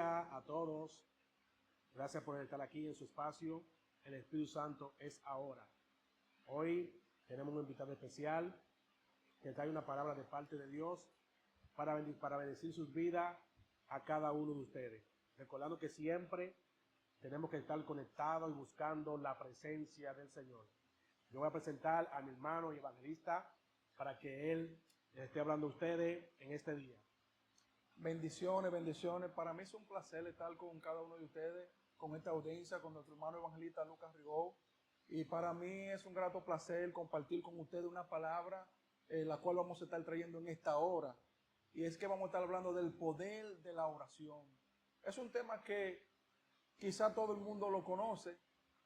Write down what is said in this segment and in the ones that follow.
día a todos. Gracias por estar aquí en su espacio. El Espíritu Santo es ahora. Hoy tenemos un invitado especial que trae una palabra de parte de Dios para bendecir sus vidas a cada uno de ustedes. Recordando que siempre tenemos que estar conectados y buscando la presencia del Señor. Yo voy a presentar a mi hermano y evangelista para que él esté hablando a ustedes en este día. Bendiciones, bendiciones. Para mí es un placer estar con cada uno de ustedes, con esta audiencia, con nuestro hermano evangelista Lucas Rigó. Y para mí es un grato placer compartir con ustedes una palabra, la cual vamos a estar trayendo en esta hora. Y es que vamos a estar hablando del poder de la oración. Es un tema que quizá todo el mundo lo conoce,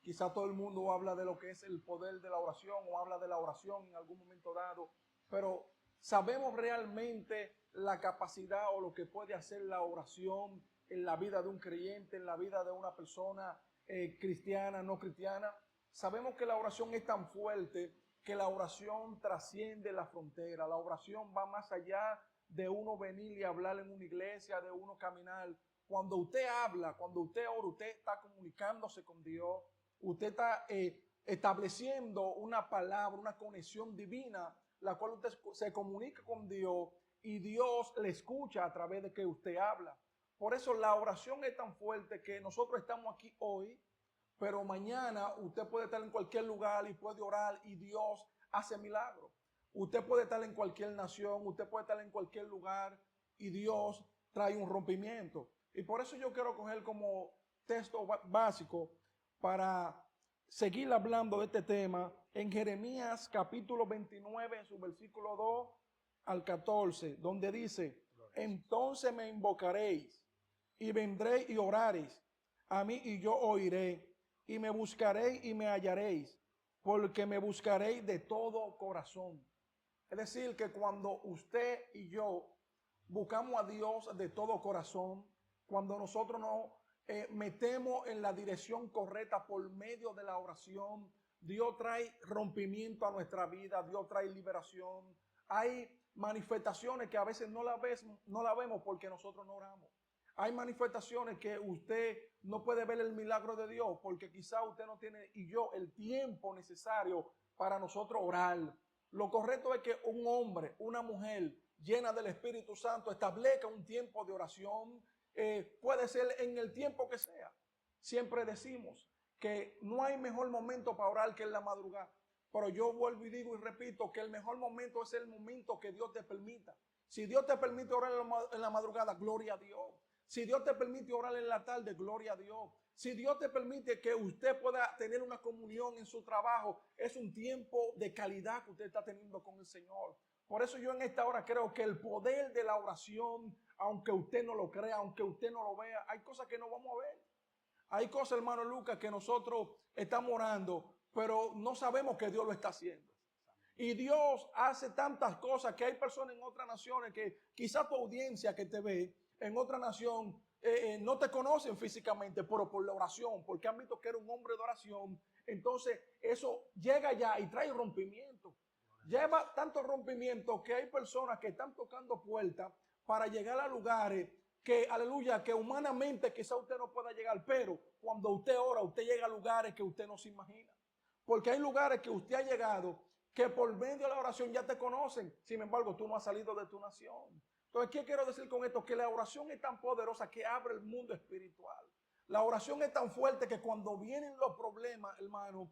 quizá todo el mundo habla de lo que es el poder de la oración o habla de la oración en algún momento dado, pero ¿sabemos realmente la capacidad o lo que puede hacer la oración en la vida de un creyente, en la vida de una persona cristiana, no cristiana? Sabemos que la oración es tan fuerte que la oración trasciende la frontera. La oración va más allá de uno venir y hablar en una iglesia, de uno caminar. Cuando usted habla, cuando usted ora, usted está comunicándose con Dios, usted está estableciendo una palabra, una conexión divina, la cual usted se comunica con Dios y Dios le escucha a través de que usted habla. Por eso la oración es tan fuerte que nosotros estamos aquí hoy, pero mañana usted puede estar en cualquier lugar y puede orar y Dios hace milagros. Usted puede estar en cualquier nación, usted puede estar en cualquier lugar y Dios trae un rompimiento. Y por eso yo quiero coger como texto básico para seguir hablando de este tema en Jeremías capítulo 29, en su versículo 2 al 14, donde dice: entonces me invocaréis y vendré y oraréis a mí y yo oiré, y me buscaréis y me hallaréis, porque me buscaréis de todo corazón. Es decir, que cuando usted y yo buscamos a Dios de todo corazón, cuando nosotros nos metemos en la dirección correcta por medio de la oración, Dios trae rompimiento a nuestra vida, Dios trae liberación. Hay manifestaciones que a veces no la vemos porque nosotros no oramos. Hay manifestaciones que usted no puede ver el milagro de Dios porque quizá usted no tiene y yo el tiempo necesario para nosotros orar. Lo correcto es que un hombre, una mujer llena del Espíritu Santo establezca un tiempo de oración. Puede ser en el tiempo que sea. Siempre decimos que no hay mejor momento para orar que en la madrugada. Pero yo vuelvo y digo y repito que el mejor momento es el momento que Dios te permita. Si Dios te permite orar en la madrugada, gloria a Dios. Si Dios te permite orar en la tarde, gloria a Dios. Si Dios te permite que usted pueda tener una comunión en su trabajo, es un tiempo de calidad que usted está teniendo con el Señor. Por eso yo en esta hora creo que el poder de la oración, aunque usted no lo crea, aunque usted no lo vea, hay cosas que no vamos a ver. Hay cosas, hermano Lucas, que nosotros estamos orando, pero no sabemos que Dios lo está haciendo. Y Dios hace tantas cosas que hay personas en otras naciones que quizá tu audiencia que te ve en otra nación no te conocen físicamente, pero por la oración, porque han visto que eres un hombre de oración. Entonces eso llega ya y trae rompimiento. Lleva tanto rompimiento que hay personas que están tocando puertas para llegar a lugares que, aleluya, que humanamente quizá usted no pueda llegar, pero cuando usted ora, usted llega a lugares que usted no se imagina. Porque hay lugares que usted ha llegado que por medio de la oración ya te conocen. Sin embargo, tú no has salido de tu nación. Entonces, ¿qué quiero decir con esto? Que la oración es tan poderosa que abre el mundo espiritual. La oración es tan fuerte que cuando vienen los problemas, hermano,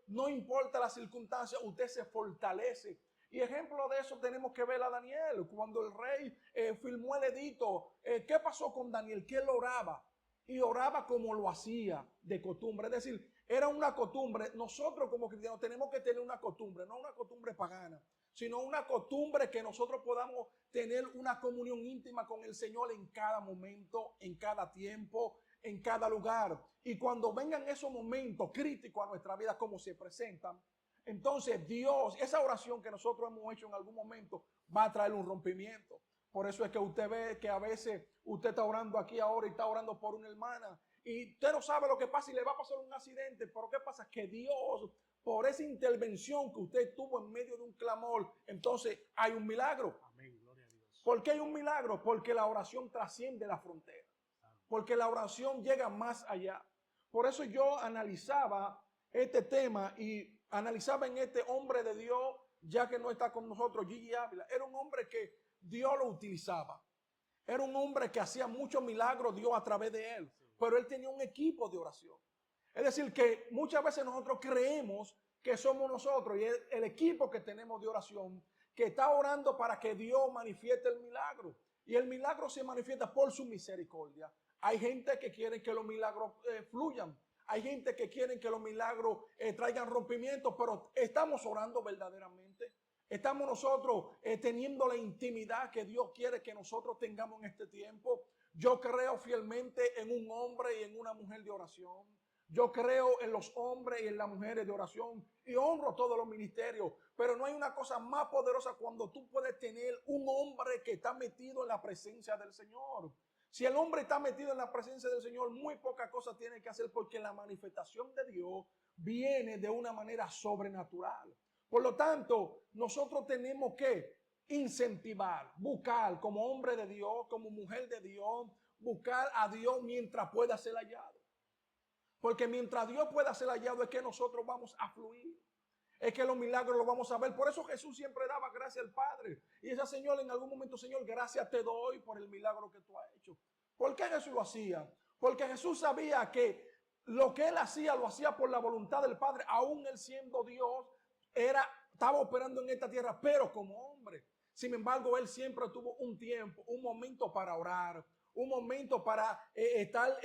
no importa la circunstancia, usted se fortalece. Y ejemplo de eso tenemos que ver a Daniel. Cuando el rey firmó el edicto, ¿qué pasó con Daniel? Que él oraba. Y oraba como lo hacía de costumbre. Es decir, era una costumbre. Nosotros como cristianos tenemos que tener una costumbre, no una costumbre pagana, sino una costumbre que nosotros podamos tener una comunión íntima con el Señor en cada momento, en cada tiempo, en cada lugar. Y cuando vengan esos momentos críticos a nuestra vida como se presentan, entonces Dios, esa oración que nosotros hemos hecho en algún momento va a traer un rompimiento. Por eso es que usted ve que a veces usted está orando aquí ahora y está orando por una hermana y usted no sabe lo que pasa y le va a pasar un accidente. Pero ¿qué pasa? Que Dios, por esa intervención que usted tuvo en medio de un clamor, entonces hay un milagro. Amén, gloria a Dios. ¿Por qué hay un milagro? Porque la oración trasciende la frontera. porque la oración llega más allá. Por eso yo analizaba este tema y analizaba en este hombre de Dios, ya que no está con nosotros, Gigi Ávila. Era un hombre que Dios lo utilizaba. Era un hombre que hacía muchos milagros Dios a través de él, pero él tenía un equipo de oración. Es decir, que muchas veces nosotros creemos que somos nosotros y es el equipo que tenemos de oración que está orando para que Dios manifieste el milagro. Y el milagro se manifiesta por su misericordia. Hay gente que quiere que los milagros fluyan. Hay gente que quiere que los milagros traigan rompimiento, pero estamos orando verdaderamente. Estamos nosotros teniendo la intimidad que Dios quiere que nosotros tengamos en este tiempo. Yo creo fielmente en un hombre y en una mujer de oración. Yo creo en los hombres y en las mujeres de oración y honro todos los ministerios, pero no hay una cosa más poderosa cuando tú puedes tener un hombre que está metido en la presencia del Señor. Si el hombre está metido en la presencia del Señor, muy poca cosa tiene que hacer porque la manifestación de Dios viene de una manera sobrenatural. Por lo tanto, nosotros tenemos que incentivar, buscar como hombre de Dios, como mujer de Dios, buscar a Dios mientras pueda ser hallado. Porque mientras Dios pueda ser hallado es que nosotros vamos a fluir. Es que los milagros los vamos a ver. Por eso Jesús siempre daba gracias al Padre. Y ese Señor en algún momento, Señor, gracias te doy por el milagro que tú has hecho. ¿Por qué Jesús lo hacía? Porque Jesús sabía que lo que él hacía, lo hacía por la voluntad del Padre. Aún él siendo Dios, estaba operando en esta tierra, pero como hombre. Sin embargo, él siempre tuvo un tiempo, un momento para orar, un momento para estar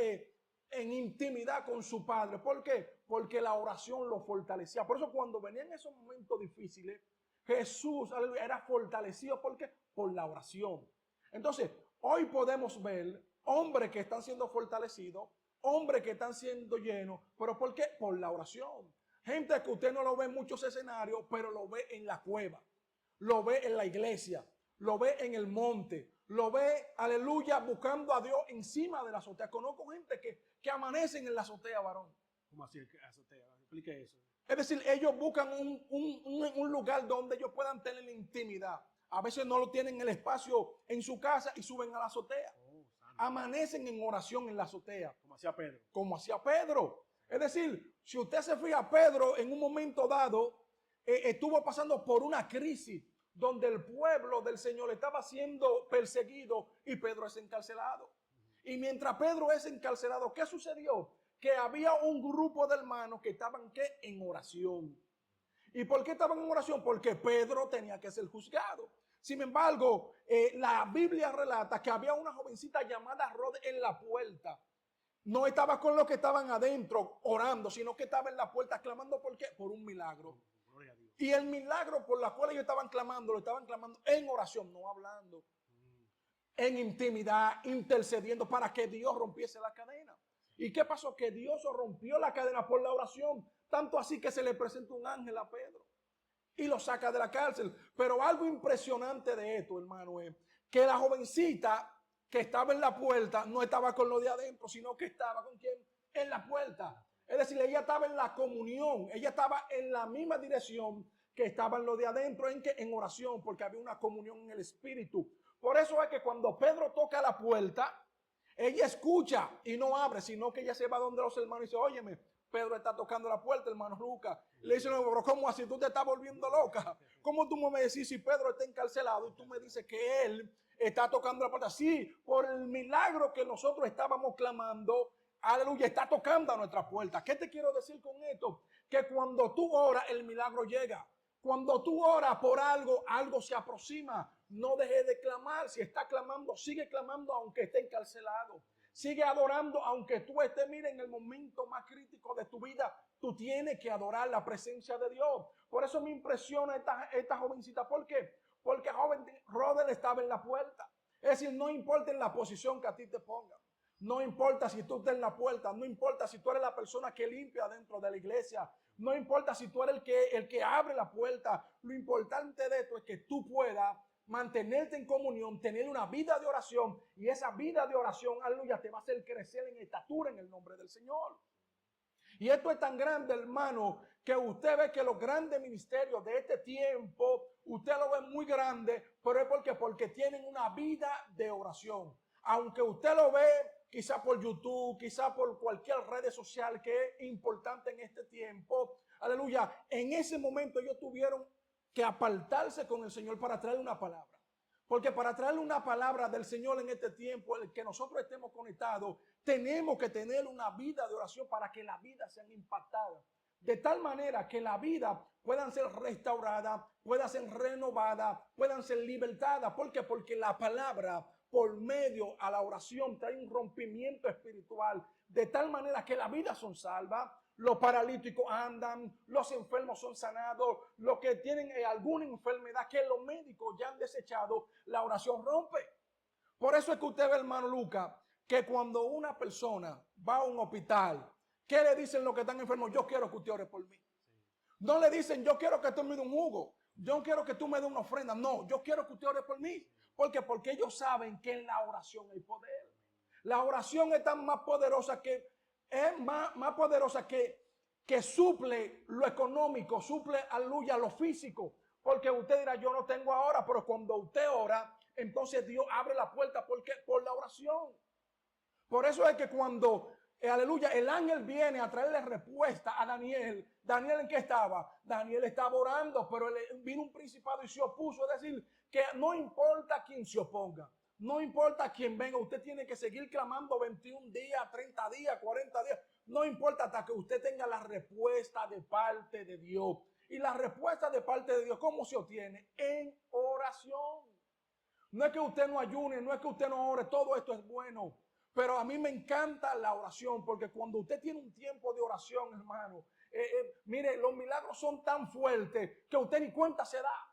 en intimidad con su Padre. ¿Por qué? Porque la oración lo fortalecía. Por eso cuando venían esos momentos difíciles, Jesús, aleluya, era fortalecido. ¿Por qué? Por la oración. Entonces, hoy podemos ver hombres que están siendo fortalecidos, hombres que están siendo llenos. ¿Pero por qué? Por la oración. Gente que usted no lo ve en muchos escenarios, pero lo ve en la cueva, lo ve en la iglesia, lo ve en el monte, lo ve, aleluya, buscando a Dios encima de la azotea. Conozco gente que amanecen en la azotea, varón. ¿Cómo así azotea? Explique eso. Es decir, ellos buscan un lugar donde ellos puedan tener intimidad. A veces no lo tienen el espacio en su casa y suben a la azotea. Amanecen en oración en la azotea. Como hacía Pedro. Como hacía Pedro. Es decir, si usted se fija, Pedro en un momento dado estuvo pasando por una crisis donde el pueblo del Señor estaba siendo perseguido y Pedro es encarcelado. Y mientras Pedro es encarcelado, ¿qué sucedió? Que había un grupo de hermanos que estaban en oración. ¿Y por qué estaban en oración? Porque Pedro tenía que ser juzgado. Sin embargo, la Biblia relata que había una jovencita llamada Rod en la puerta. No estaba con los que estaban adentro orando, sino que estaba en la puerta clamando. ¿Por qué? Por un milagro. Gloria a Dios. Y el milagro por la cual ellos estaban clamando, lo estaban clamando en oración, no hablando. En intimidad, intercediendo para que Dios rompiese la cadena. ¿Y qué pasó? Que Dios rompió la cadena por la oración. Tanto así que se le presenta un ángel a Pedro y lo saca de la cárcel. Pero algo impresionante de esto, hermano, es que la jovencita que estaba en la puerta no estaba con lo de adentro, sino que estaba ¿con quién? En la puerta. Es decir, ella estaba en la comunión, ella estaba en la misma dirección que estaban los de adentro, en oración, porque había una comunión en el espíritu. Por eso es que cuando Pedro toca la puerta, ella escucha y no abre, sino que ella se va donde los hermanos y dice, óyeme, Pedro está tocando la puerta, hermano Lucas. Le dice, no, pero ¿cómo así? Tú te estás volviendo loca. ¿Cómo tú me decís si Pedro está encarcelado y tú me dices que él está tocando la puerta? Sí, por el milagro que nosotros estábamos clamando, aleluya, está tocando a nuestra puerta. ¿Qué te quiero decir con esto? Que cuando tú oras, el milagro llega. Cuando tú oras por algo, algo se aproxima. No dejes de clamar. Si está clamando, sigue clamando aunque esté encarcelado. Sigue adorando aunque tú estés, mira, en el momento más crítico de tu vida. Tú tienes que adorar la presencia de Dios. Por eso me impresiona esta jovencita. ¿Por qué? Porque joven Roder estaba en la puerta. Es decir, no importa en la posición que a ti te pongan. No importa si tú estás en la puerta, no importa si tú eres la persona que limpia dentro de la iglesia, no importa si tú eres el que abre la puerta. Lo importante de esto es que tú puedas mantenerte en comunión, tener una vida de oración, y esa vida de oración, aleluya, te va a hacer crecer en estatura en el nombre del Señor. Y esto es tan grande, hermano, que usted ve que los grandes ministerios de este tiempo, usted lo ve muy grande, pero es porque tienen una vida de oración. Aunque usted lo ve quizá por YouTube, quizá por cualquier red social que es importante en este tiempo. Aleluya. En ese momento ellos tuvieron que apartarse con el Señor para traerle una palabra. Porque para traerle una palabra del Señor en este tiempo, el que nosotros estemos conectados, tenemos que tener una vida de oración para que la vida sea impactada. De tal manera que la vida puedan ser restaurada, pueda ser renovada, puedan ser libertadas. ¿Por qué? Porque la palabra por medio a la oración trae un rompimiento espiritual. De tal manera que las vidas son salvas, los paralíticos andan, los enfermos son sanados, los que tienen alguna enfermedad que los médicos ya han desechado, la oración rompe. Por eso es que usted ve, hermano Lucas, que cuando una persona va a un hospital, ¿qué le dicen los que están enfermos? Yo quiero que usted ore por mí. No le dicen, yo quiero que tú me des un jugo, yo quiero que tú me des una ofrenda. No, yo quiero que usted ore por mí. ¿Por qué? Porque ellos saben que en la oración hay poder. La oración es tan más poderosa más poderosa que suple lo económico, suple, aleluya, lo físico. Porque usted dirá, yo no tengo ahora, pero cuando usted ora, entonces Dios abre la puerta. ¿Por qué? Por la oración. Por eso es que cuando, aleluya, el ángel viene a traerle respuesta a Daniel. ¿Daniel en qué estaba? Daniel estaba orando, pero vino un principado y se opuso. Es decir, que no importa quién se oponga, no importa quién venga, usted tiene que seguir clamando 21 días, 30 días, 40 días. No importa hasta que usted tenga la respuesta de parte de Dios. Y la respuesta de parte de Dios, ¿cómo se obtiene? En oración. No es que usted no ayune, no es que usted no ore, todo esto es bueno. Pero a mí me encanta la oración, porque cuando usted tiene un tiempo de oración, hermano, mire, los milagros son tan fuertes que usted ni cuenta se da.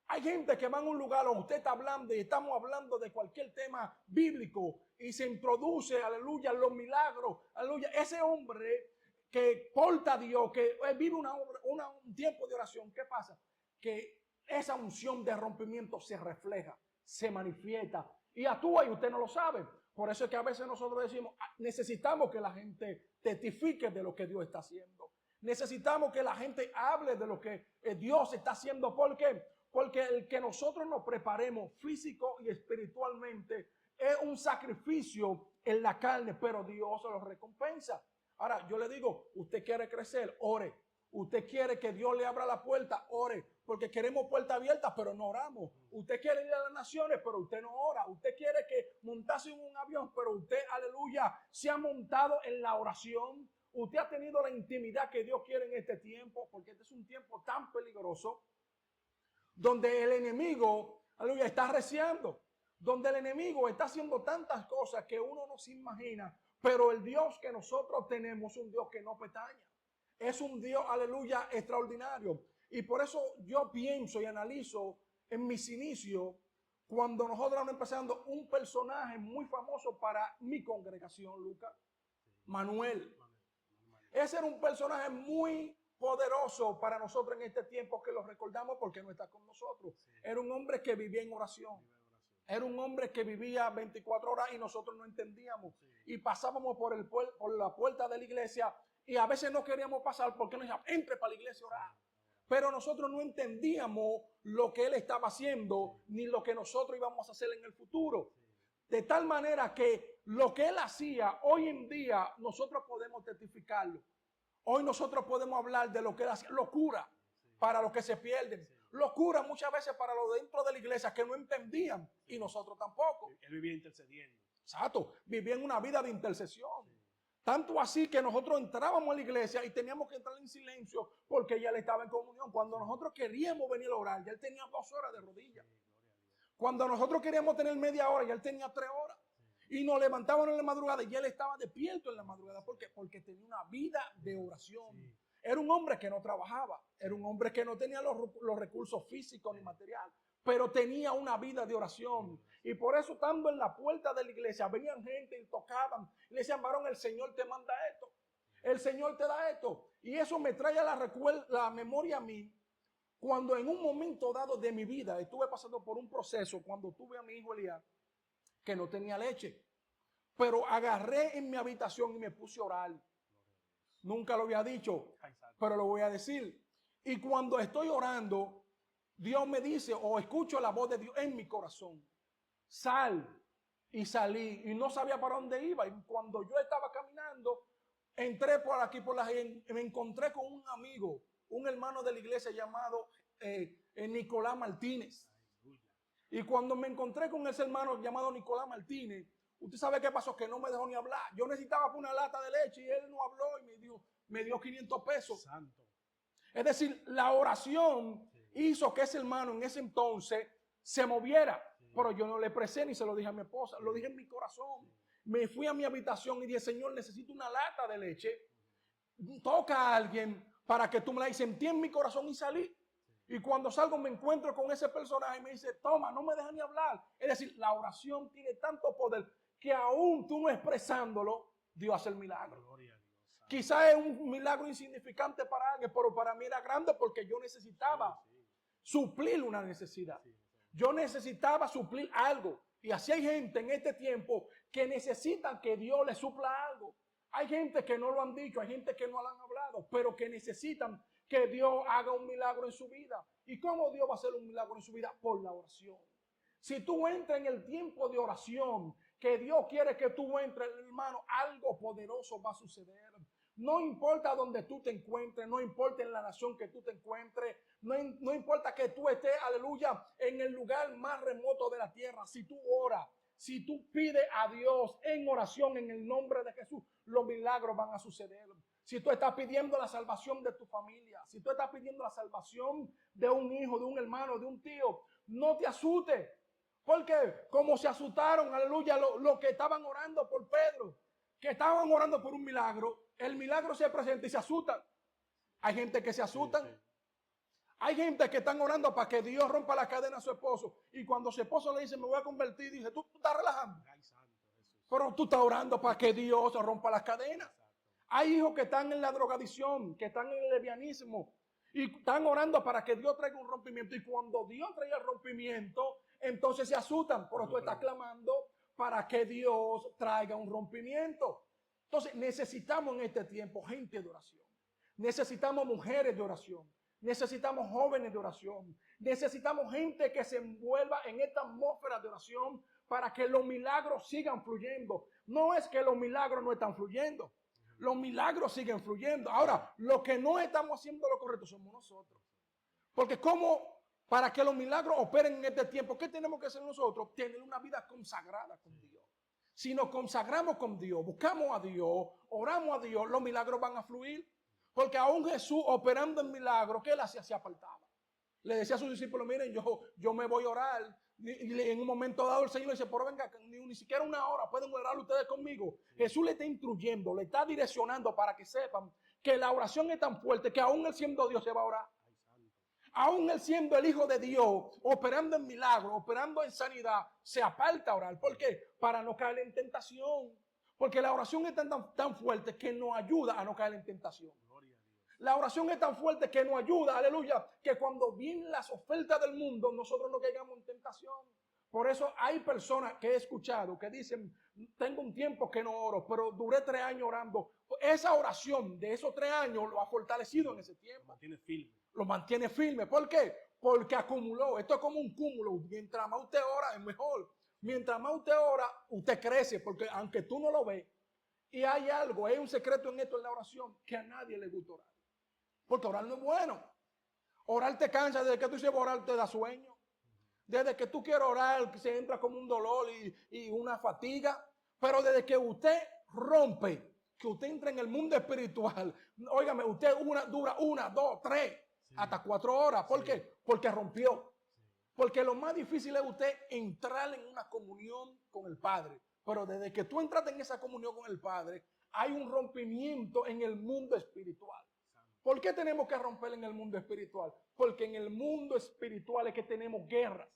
Hay gente que va a un lugar donde usted está hablando y estamos hablando de cualquier tema bíblico y se introduce, aleluya, los milagros, aleluya. Ese hombre que porta a Dios, que vive un tiempo de oración, ¿qué pasa? Que esa unción de rompimiento se refleja, se manifiesta y actúa y usted no lo sabe. Por eso es que a veces nosotros decimos, necesitamos que la gente testifique de lo que Dios está haciendo. Necesitamos que la gente hable de lo que Dios está haciendo. ¿Por qué? Porque el que nosotros nos preparemos físico y espiritualmente es un sacrificio en la carne, pero Dios se lo recompensa. Ahora, yo le digo, usted quiere crecer, ore. Usted quiere que Dios le abra la puerta, ore. Porque queremos puerta abierta, pero no oramos. Usted quiere ir a las naciones, pero usted no ora. Usted quiere que montase en un avión, pero usted, aleluya, se ha montado en la oración. Usted ha tenido la intimidad que Dios quiere en este tiempo, porque este es un tiempo tan peligroso, donde el enemigo, aleluya, está arreciando, donde el enemigo está haciendo tantas cosas que uno no se imagina, pero el Dios que nosotros tenemos es un Dios que no pestaña, es un Dios, aleluya, extraordinario. Y por eso yo pienso y analizo en mis inicios, cuando nosotros estamos empezando, un personaje muy famoso para mi congregación, Lucas, Manuel. Ese era un personaje muy poderoso para nosotros en este tiempo, que lo recordamos porque no está con nosotros. Sí. Era un hombre que vivía en oración. Era un hombre que vivía 24 horas y nosotros no entendíamos. Sí. Y pasábamos por la puerta de la iglesia y a veces no queríamos pasar porque nos decían, entre para la iglesia a orar. Pero nosotros no entendíamos lo que él estaba haciendo ni lo que nosotros íbamos a hacer en el futuro. De tal manera que lo que él hacía hoy en día nosotros podemos testificarlo. Hoy nosotros podemos hablar de lo que él hacía. Locura para los que se pierden. Locura muchas veces para los dentro de la iglesia que no entendían y nosotros tampoco. Él vivía intercediendo. Exacto, vivía en una vida de intercesión. Tanto así que nosotros entrábamos a la iglesia y teníamos que entrar en silencio porque ya él estaba en comunión. Cuando nosotros queríamos venir a orar, ya él tenía 2 horas de rodillas. Cuando nosotros queríamos tener media hora, ya él tenía 3 horas. Y nos levantábamos en la madrugada y él estaba despierto en la madrugada. ¿Por qué? Porque tenía una vida de oración. Sí. Era un hombre que no trabajaba. Era un hombre que no tenía los recursos físicos ni material. Pero tenía una vida de oración. Y por eso, estando en la puerta de la iglesia, venían gente y tocaban. Y le decían, varón, el Señor te manda esto. El Señor te da esto. Y eso me trae a la memoria a mí. Cuando en un momento dado de mi vida estuve pasando por un proceso, cuando tuve a mi hijo Elías, que no tenía leche, pero agarré en mi habitación y me puse a orar. Nunca lo había dicho, pero lo voy a decir. Y cuando estoy orando, Dios me dice, o escucho la voz de Dios en mi corazón: sal y salí y no sabía para dónde iba. Y cuando yo estaba caminando, entré por aquí, me encontré con un amigo, un hermano de la iglesia llamado Nicolás Martínez. Y cuando me encontré con ese hermano llamado Nicolás Martínez, usted sabe qué pasó, que no me dejó ni hablar. Yo necesitaba una lata de leche y él no habló y me dio 500 pesos. Santo. Es decir, la oración hizo que ese hermano en ese entonces se moviera. Pero yo no le expresé ni se lo dije a mi esposa, lo dije en mi corazón. Me fui a mi habitación y dije, Señor, necesito una lata de leche. Toca a alguien para que tú me la dices. Sentí en mi corazón y salí. Y cuando salgo me encuentro con ese personaje y me dice, toma, no me deja ni hablar. Es decir, la oración tiene tanto poder que aún tú no expresándolo, Dios hace el milagro. Gloria a Dios. Santo. Quizás es un milagro insignificante para alguien, pero para mí era grande porque yo necesitaba suplir una necesidad. Yo necesitaba suplir algo. Y así hay gente en este tiempo que necesitan que Dios les supla algo. Hay gente que no lo han dicho, hay gente que no lo han hablado, pero que necesitan que Dios haga un milagro en su vida. ¿Y cómo Dios va a hacer un milagro en su vida? Por la oración. Si tú entras en el tiempo de oración, que Dios quiere que tú entres, hermano, algo poderoso va a suceder. No importa donde tú te encuentres, no importa en la nación que tú te encuentres, no importa que tú estés, aleluya, en el lugar más remoto de la tierra. Si tú oras, si tú pides a Dios en oración en el nombre de Jesús, los milagros van a suceder. Si tú estás pidiendo la salvación de tu familia, si tú estás pidiendo la salvación de un hijo, de un hermano, de un tío, no te asustes. Porque como se asustaron, aleluya, los que estaban orando por Pedro, que estaban orando por un milagro, el milagro se presenta y se asustan. Hay gente que se asustan. Hay gente que están orando para que Dios rompa la cadena a su esposo. Y cuando su esposo le dice, me voy a convertir, dice, tú estás relajando. Ay, santo, Jesús. Pero tú estás orando para que Dios rompa las cadenas. Hay hijos que están en la drogadicción, que están en el lesbianismo. Y están orando para que Dios traiga un rompimiento. Y cuando Dios trae el rompimiento, entonces se asustan. Pero tú estás clamando para que Dios traiga un rompimiento. Entonces necesitamos en este tiempo gente de oración. Necesitamos mujeres de oración. Necesitamos jóvenes de oración. Necesitamos gente que se envuelva en esta atmósfera de oración para que los milagros sigan fluyendo. No es que los milagros no están fluyendo. Los milagros siguen fluyendo. Ahora, lo que no estamos haciendo lo correcto somos nosotros. Porque como para que los milagros operen en este tiempo, ¿qué tenemos que hacer nosotros? Tener una vida consagrada con Dios. Si nos consagramos con Dios, buscamos a Dios, oramos a Dios, los milagros van a fluir. Porque aún Jesús operando en milagros, ¿qué él hacía? Se apartaba. Le decía a sus discípulos, miren, yo me voy a orar. Y en un momento dado el Señor le dice, pero venga, ni siquiera una hora pueden orar ustedes conmigo. Jesús le está instruyendo, le está direccionando para que sepan que la oración es tan fuerte que aún él siendo Dios se va a orar. Aún él siendo el Hijo de Dios, operando en milagros, operando en sanidad, se aparta a orar. ¿Por qué? Para no caer en tentación. Porque la oración es tan fuerte que nos ayuda a no caer en tentación. La oración es tan fuerte que nos ayuda, aleluya, que cuando vienen las ofertas del mundo, nosotros no caigamos en tentación. Por eso hay personas que he escuchado que dicen, tengo un tiempo que no oro, pero duré 3 años orando. Esa oración de esos 3 años lo ha fortalecido en ese tiempo. Lo mantiene firme. Lo mantiene firme. ¿Por qué? Porque acumuló. Esto es como un cúmulo. Mientras más usted ora, es mejor. Mientras más usted ora, usted crece, porque aunque tú no lo ves, y hay algo, hay un secreto en esto en la oración, que a nadie le gusta orar. Porque orar no es bueno. Orar te cansa, desde que tú dices orar te da sueño. Desde que tú quieres orar, se entra como un dolor y una fatiga. Pero desde que usted rompe, que usted entra en el mundo espiritual, óigame, usted dura 1, 2, 3, hasta 4 horas. ¿Por qué? Porque rompió. Porque lo más difícil es usted entrar en una comunión con el Padre. Pero desde que tú entraste en esa comunión con el Padre, hay un rompimiento en el mundo espiritual. ¿Por qué tenemos que romper en el mundo espiritual? Porque en el mundo espiritual es que tenemos guerras.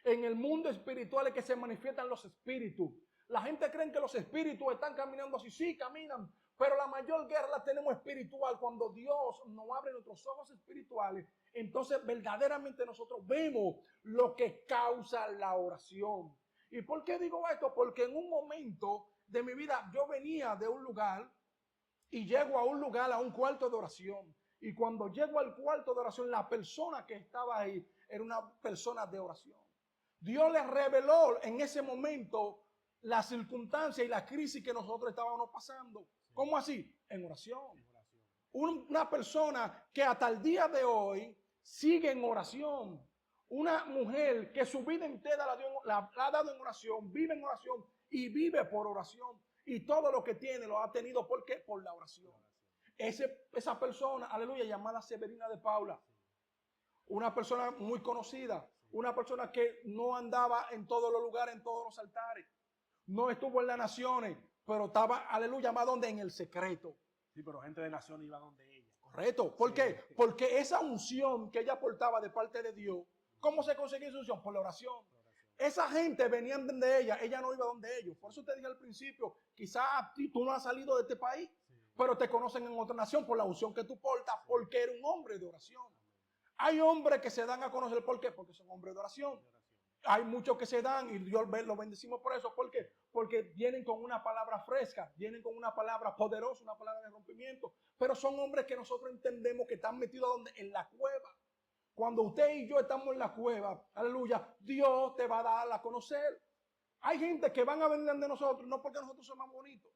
En el mundo espiritual es que se manifiestan los espíritus. La gente cree que los espíritus están caminando así. Sí, caminan. Pero la mayor guerra la tenemos espiritual. Cuando Dios nos abre nuestros ojos espirituales, entonces verdaderamente nosotros vemos lo que causa la oración. ¿Y por qué digo esto? Porque en un momento de mi vida yo venía de un lugar y llego a un lugar, a un cuarto de oración. Y cuando llego al cuarto de oración, la persona que estaba ahí era una persona de oración. Dios le reveló en ese momento la circunstancia y la crisis que nosotros estábamos pasando. ¿Cómo así? En oración. Una persona que hasta el día de hoy sigue en oración. Una mujer que su vida entera la ha dado en oración, vive en oración y vive por oración. Y todo lo que tiene lo ha tenido, ¿por qué? Por la oración. Esa persona, aleluya, llamada Severina de Paula. Una persona muy conocida. Una persona que no andaba en todos los lugares, en todos los altares. No estuvo en las naciones, pero estaba, aleluya, más donde en el secreto. Sí, pero gente de nación iba donde ella. Correcto. ¿Por qué? Porque esa unción que ella portaba de parte de Dios, ¿cómo se conseguía esa unción? Por la oración. Esa gente venían de ella no iba donde ellos. Por eso te dije al principio, quizás tú no has salido de este país, pero te conocen en otra nación por la unción que tú portas, porque eres un hombre de oración. Hay hombres que se dan a conocer, ¿por qué? Porque son hombres de oración. Hay muchos que se dan y Dios lo bendecimos por eso. ¿Por qué? Porque vienen con una palabra fresca, vienen con una palabra poderosa, una palabra de rompimiento. Pero son hombres que nosotros entendemos que están metidos ¿dónde? En la cueva. Cuando usted y yo estamos en la cueva, aleluya, Dios te va a dar a conocer. Hay gente que van a venir de nosotros, no porque nosotros somos bonitos,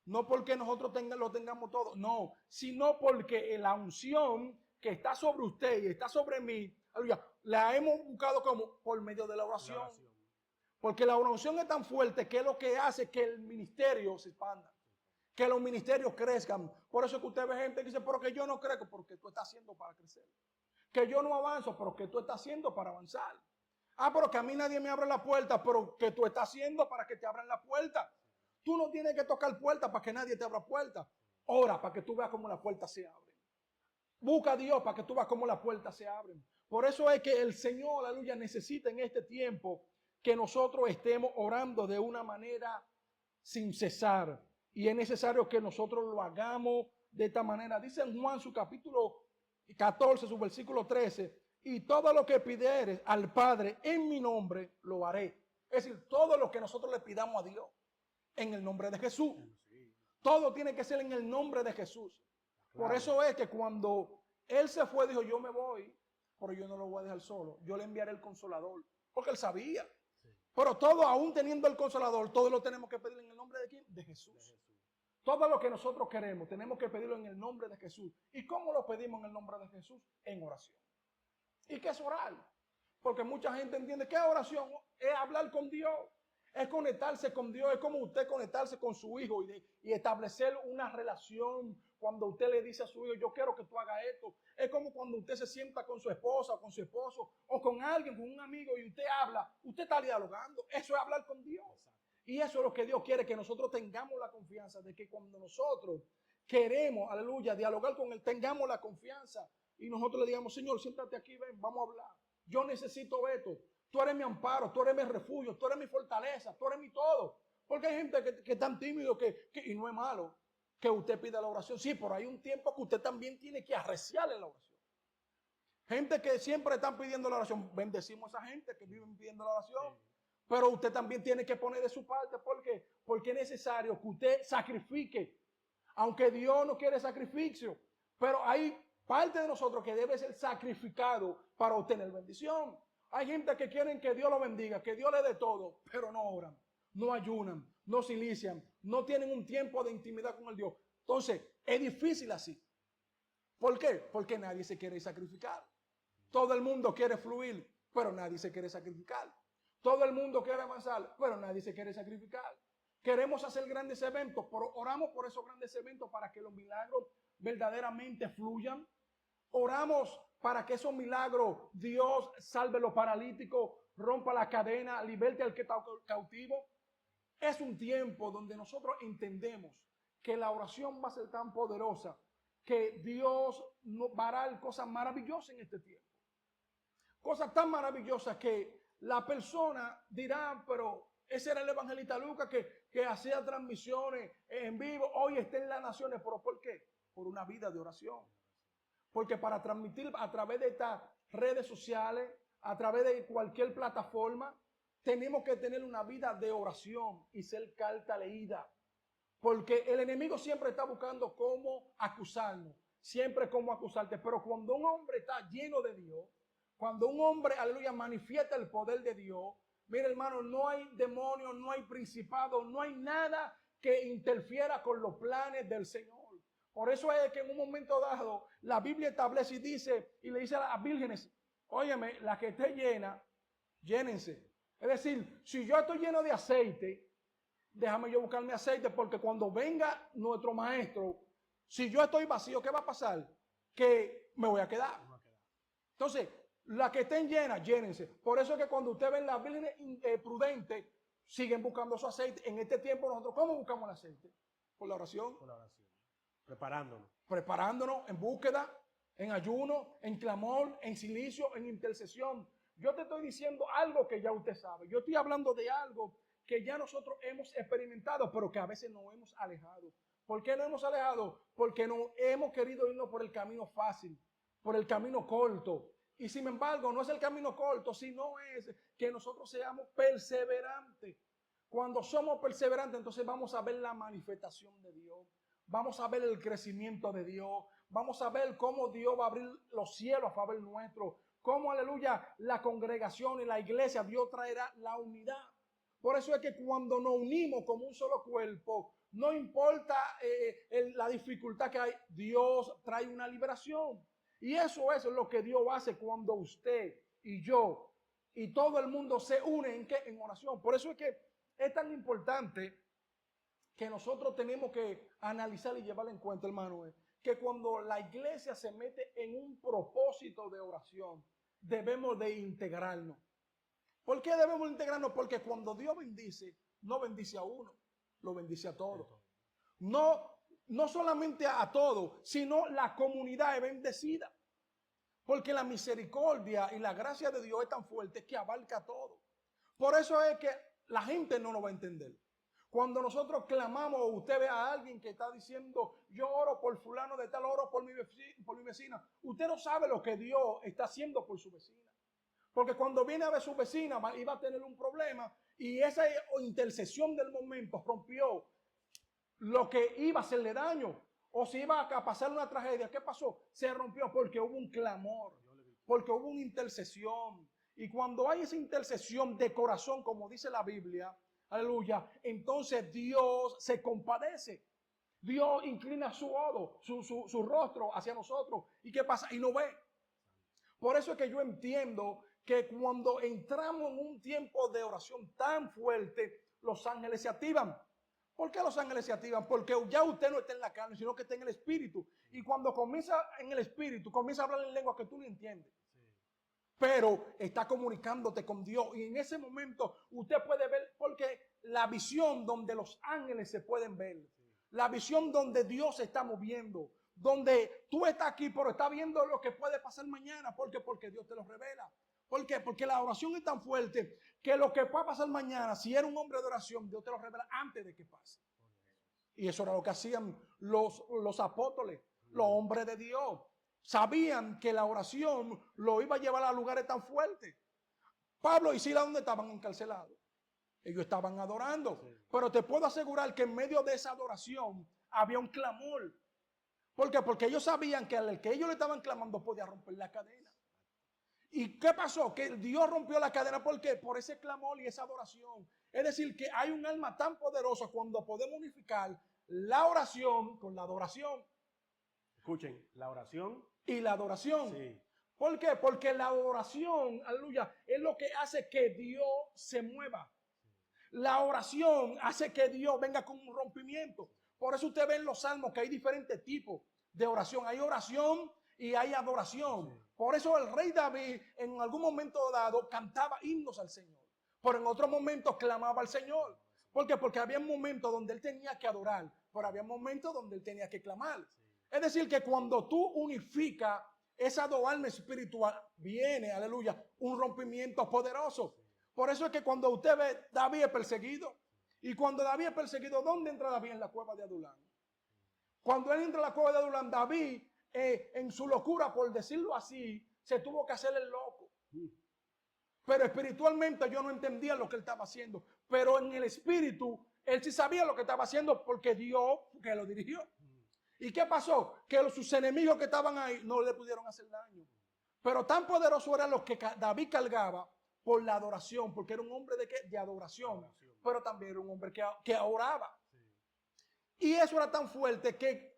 no porque nosotros lo tengamos todo, no, sino porque la unción que está sobre usted y está sobre mí, aleluya, la hemos buscado como por medio de la oración. Porque la oración es tan fuerte que es lo que hace que el ministerio se expanda, que los ministerios crezcan. Por eso es que usted ve gente que dice, pero que yo no crezco, porque tú estás haciendo para crecer. Que yo no avanzo, pero que tú estás haciendo para avanzar. Ah, pero que a mí nadie me abre la puerta, pero que tú estás haciendo para que te abran la puerta. Tú no tienes que tocar puertas para que nadie te abra puerta. Ora para que tú veas cómo las puertas se abren. Busca a Dios para que tú veas cómo las puertas se abren. Por eso es que el Señor, aleluya, necesita en este tiempo que nosotros estemos orando de una manera sin cesar. Y es necesario que nosotros lo hagamos de esta manera. Dice en Juan su capítulo 14, su versículo 13, y todo lo que pidieres al Padre en mi nombre, lo haré. Es decir, todo lo que nosotros le pidamos a Dios en el nombre de Jesús. Todo tiene que ser en el nombre de Jesús. Por eso es que cuando Él se fue, dijo, yo me voy, pero yo no lo voy a dejar solo. Yo le enviaré el Consolador, porque Él sabía. Pero todo, aún teniendo el Consolador, todo lo tenemos que pedir en el nombre de ¿quién? De Jesús. Todo lo que nosotros queremos, tenemos que pedirlo en el nombre de Jesús. ¿Y cómo lo pedimos en el nombre de Jesús? En oración. ¿Y qué es orar? Porque mucha gente entiende que oración es hablar con Dios, es conectarse con Dios, es como usted conectarse con su hijo y establecer una relación. Cuando usted le dice a su hijo, yo quiero que tú hagas esto. Es como cuando usted se sienta con su esposa o con su esposo o con alguien, con un amigo y usted habla, usted está dialogando. Eso es hablar con Dios. Y eso es lo que Dios quiere, que nosotros tengamos la confianza de que cuando nosotros queremos, aleluya, dialogar con Él, tengamos la confianza y nosotros le digamos, Señor, siéntate aquí, ven, vamos a hablar. Yo necesito esto. Tú eres mi amparo, tú eres mi refugio, tú eres mi fortaleza, tú eres mi todo. Porque hay gente que es tan tímido y no es malo que usted pida la oración. Sí, pero hay un tiempo que usted también tiene que arreciarle la oración. Gente que siempre están pidiendo la oración. Bendecimos a esa gente que viven pidiendo la oración. Pero usted también tiene que poner de su parte. ¿Por qué? Porque es necesario que usted sacrifique. Aunque Dios no quiere sacrificio. Pero hay parte de nosotros que debe ser sacrificado para obtener bendición. Hay gente que quieren que Dios lo bendiga, que Dios le dé todo, pero no oran, no ayunan, no silician, no tienen un tiempo de intimidad con el Dios. Entonces, es difícil así. ¿Por qué? Porque nadie se quiere sacrificar. Todo el mundo quiere fluir, pero nadie se quiere sacrificar. Todo el mundo quiere avanzar, pero nadie se quiere sacrificar. Queremos hacer grandes eventos, pero oramos por esos grandes eventos para que los milagros verdaderamente fluyan. Oramos para que esos milagros, Dios salve a los paralíticos, rompa la cadena, liberte al que está cautivo. Es un tiempo donde nosotros entendemos que la oración va a ser tan poderosa que Dios va a dar cosas maravillosas en este tiempo. Cosas tan maravillosas que la persona dirá, pero ese era el evangelista Lucas que hacía transmisiones en vivo, hoy está en las naciones. ¿Pero por qué? Por una vida de oración. Porque para transmitir a través de estas redes sociales, a través de cualquier plataforma, tenemos que tener una vida de oración y ser carta leída. Porque el enemigo siempre está buscando cómo acusarnos, siempre cómo acusarte. Pero cuando un hombre está lleno de Dios, cuando un hombre, aleluya, manifiesta el poder de Dios, Mira, hermano, no hay demonio, no hay principado, no hay nada que interfiera con los planes del Señor. Por eso es que en un momento dado la Biblia establece y dice, y le dice a las vírgenes, óyeme, la que esté llena, llénense. Es decir, si yo estoy lleno de aceite, déjame yo buscarme aceite, porque cuando venga nuestro maestro, si yo estoy vacío, ¿qué va a pasar? Que me voy a quedar. Entonces, las que estén llenas, llénense. Por eso es que cuando usted ven las vírgenes prudentes, siguen buscando su aceite. En este tiempo nosotros, ¿cómo buscamos el aceite? Por la oración. Por la oración. Preparándonos. Preparándonos en búsqueda, en ayuno, en clamor, en silicio, en intercesión. Yo te estoy diciendo algo que ya usted sabe. Yo estoy hablando de algo que ya nosotros hemos experimentado, pero que a veces nos hemos alejado. ¿Por qué no hemos alejado? Porque no hemos querido irnos por el camino fácil, por el camino corto. Y sin embargo, no es el camino corto, sino es que nosotros seamos perseverantes. Cuando somos perseverantes, entonces vamos a ver la manifestación de Dios. Vamos a ver el crecimiento de Dios. Vamos a ver cómo Dios va a abrir los cielos a favor nuestro. Cómo, aleluya, la congregación y la iglesia, Dios traerá la unidad. Por eso es que cuando nos unimos como un solo cuerpo, no importa la dificultad que hay, Dios trae una liberación. Y eso es lo que Dios hace cuando usted y yo y todo el mundo se unen en oración. Por eso es que es tan importante que nosotros tenemos que analizar y llevar en cuenta, hermano, que cuando la iglesia se mete en un propósito de oración, debemos de integrarnos. ¿Por qué debemos integrarnos? Porque cuando Dios bendice, no bendice a uno, lo bendice a todos. No solamente a todos, sino la comunidad es bendecida. Porque la misericordia y la gracia de Dios es tan fuerte que abarca a todo. Por eso es que la gente no lo va a entender. Cuando nosotros clamamos, o usted ve a alguien que está diciendo, yo oro por fulano de tal, oro por mi vecina. Usted no sabe lo que Dios está haciendo por su vecina. Porque cuando viene a ver su vecina, iba a tener un problema y esa intercesión del momento rompió lo que iba a hacerle daño. O si iba a pasar una tragedia, ¿qué pasó? Se rompió porque hubo un clamor, porque hubo una intercesión. Y cuando hay esa intercesión de corazón, como dice la Biblia, aleluya, entonces Dios se compadece. Dios inclina su rostro hacia nosotros. ¿Y qué pasa? Y no ve. Por eso es que yo entiendo que cuando entramos en un tiempo de oración tan fuerte, los ángeles se activan. ¿Por qué los ángeles se activan? Porque ya usted no está en la carne, sino que está en el espíritu. Y cuando comienza en el espíritu, comienza a hablar en lengua que tú no entiendes. Pero está comunicándote con Dios. Y en ese momento usted puede ver, porque la visión donde los ángeles se pueden ver, la visión donde Dios se está moviendo, donde tú estás aquí, pero estás viendo lo que puede pasar mañana. ¿Por qué? Porque Dios te lo revela. ¿Por qué? Porque la oración es tan fuerte que lo que pueda pasar mañana, si era un hombre de oración, Dios te lo revela antes de que pase. Y eso era lo que hacían los apóstoles, los hombres de Dios. Sabían que la oración lo iba a llevar a lugares tan fuertes. Pablo y Silas, ¿dónde estaban encarcelados? Ellos estaban adorando. Sí. Pero te puedo asegurar que en medio de esa adoración había un clamor. ¿Por qué? Porque ellos sabían que al que ellos le estaban clamando podía romper la cadena. ¿Y qué pasó? Que Dios rompió la cadena. ¿Por qué? Por ese clamor y esa adoración. Es decir, que hay un alma tan poderosa cuando podemos unificar la oración con la adoración. Escuchen, la oración y la adoración. Sí. ¿Por qué? Porque la adoración, aleluya, es lo que hace que Dios se mueva. La oración hace que Dios venga con un rompimiento. Por eso usted ve en los salmos que hay diferentes tipos de oración. Hay oración y hay adoración. Sí. Por eso el rey David en algún momento dado cantaba himnos al Señor. Pero en otros momentos clamaba al Señor. ¿Por qué? Porque había momentos donde él tenía que adorar, pero había momentos donde él tenía que clamar. Sí. Es decir, que cuando tú unificas esa dos almas espiritual, viene, aleluya, un rompimiento poderoso. Por eso es que cuando usted ve, David es perseguido. Y cuando David es perseguido, ¿dónde entra David? En la cueva de Adulán. Cuando él entra en la cueva de Adulán, David, en su locura, por decirlo así, se tuvo que hacer el loco. Pero espiritualmente yo no entendía lo que él estaba haciendo. Pero en el espíritu, él sí sabía lo que estaba haciendo porque Dios que lo dirigió. ¿Y qué pasó? Que sus enemigos que estaban ahí no le pudieron hacer daño. Pero tan poderoso era lo que David cargaba, por la adoración, porque era un hombre ¿de qué? De adoración, pero también era un hombre que oraba. Y eso era tan fuerte que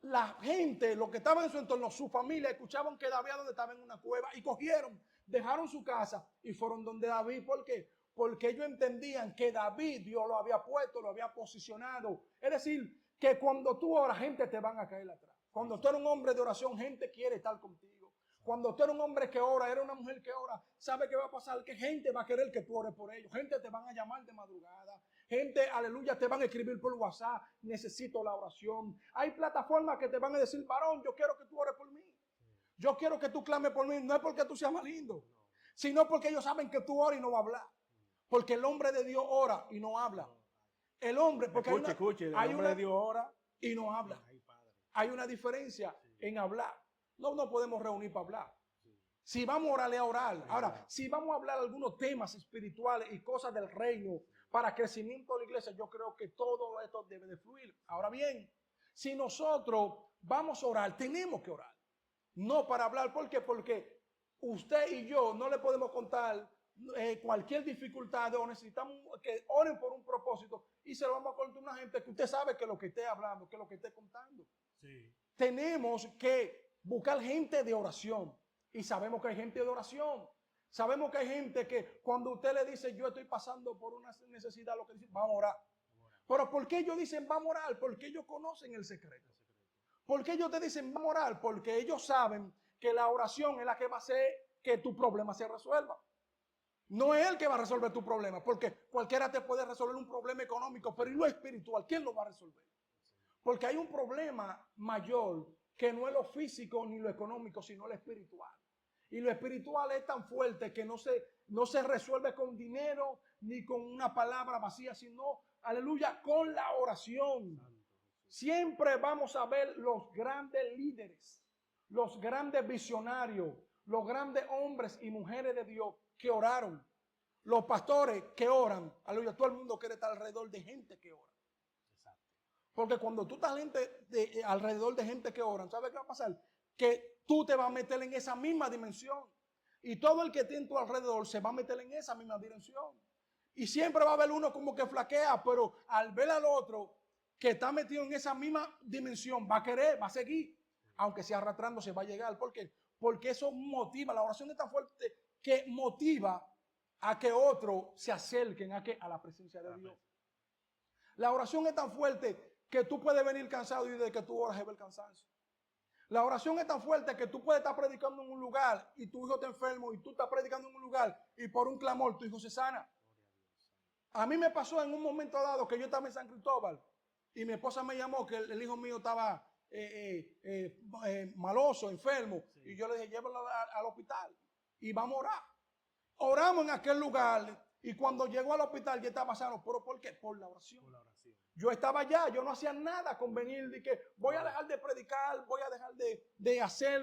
la gente, los que estaban en su entorno, su familia, escuchaban que David donde estaba en una cueva y cogieron, dejaron su casa y fueron donde David. ¿Por qué? Porque ellos entendían que David, Dios lo había puesto, lo había posicionado. Es decir, que cuando tú oras, gente te van a caer atrás. Cuando tú eres un hombre de oración, gente quiere estar contigo. Cuando tú eres un hombre que ora, eres una mujer que ora, ¿sabe qué va a pasar? Que gente va a querer que tú ores por ellos. Gente te van a llamar de madrugada. Gente, aleluya, te van a escribir por WhatsApp. Necesito la oración. Hay plataformas que te van a decir, varón, yo quiero que tú ores por mí. Yo quiero que tú clames por mí. No es porque tú seas más lindo, sino porque ellos saben que tú oras y no va a hablar. Porque el hombre de Dios ora y no habla. El hombre, porque Escuche, el hombre de Dios ora y no habla. Hay una diferencia en hablar. No podemos reunir para hablar. Si vamos a orarle a orar. Ahora, si vamos a hablar de algunos temas espirituales y cosas del reino para crecimiento de la iglesia, yo creo que todo esto debe de fluir. Ahora bien, si nosotros vamos a orar, tenemos que orar. No para hablar. ¿Por qué? Porque usted y yo no le podemos contar cualquier dificultad o necesitamos que oren por un propósito y se lo vamos a contar a una gente que usted sabe que lo que esté hablando, que lo que esté contando. Sí. Tenemos que buscar gente de oración y sabemos que hay gente de oración. Sabemos que hay gente que cuando usted le dice yo estoy pasando por una necesidad, lo que dice, vamos a orar. Pero ¿por qué ellos dicen vamos a orar? Porque ellos conocen el secreto. ¿Por qué ellos te dicen vamos a orar? Porque ellos saben que la oración es la que va a hacer que tu problema se resuelva. No es él que va a resolver tu problema, porque cualquiera te puede resolver un problema económico, pero ¿y lo espiritual? ¿Quién lo va a resolver? Porque hay un problema mayor que no es lo físico ni lo económico, sino lo espiritual. Y lo espiritual es tan fuerte que no se resuelve con dinero ni con una palabra vacía, sino, aleluya, con la oración. Siempre vamos a ver los grandes líderes, los grandes visionarios, los grandes hombres y mujeres de Dios que oraron. Los pastores que oran, aleluya, todo el mundo quiere estar alrededor de gente que ora. Porque cuando tú estás alrededor de gente que oran, ¿sabes qué va a pasar? Que tú te vas a meter en esa misma dimensión. Y todo el que tiene a tu alrededor se va a meter en esa misma dimensión. Y siempre va a haber uno como que flaquea, pero al ver al otro que está metido en esa misma dimensión, va a querer, va a seguir. Aunque sea arrastrando, se va a llegar. ¿Por qué? Porque eso motiva. La oración es tan fuerte que motiva a que otros se acerquen a la presencia de Dios. La oración es tan fuerte que tú puedes venir cansado y de que tú oras es el cansancio. La oración es tan fuerte que tú puedes estar predicando en un lugar y tu hijo está enfermo y tú estás predicando en un lugar y por un clamor tu hijo se sana. A mí me pasó en un momento dado que yo estaba en San Cristóbal y mi esposa me llamó que el hijo mío estaba maloso, enfermo. Sí. Y yo le dije, llévalo al hospital y vamos a orar. Oramos en aquel lugar y cuando llegó al hospital ya estaba sano. ¿Pero por qué? Por la oración. Yo estaba allá, yo no hacía nada con venir de que voy a dejar de predicar, voy a dejar de hacer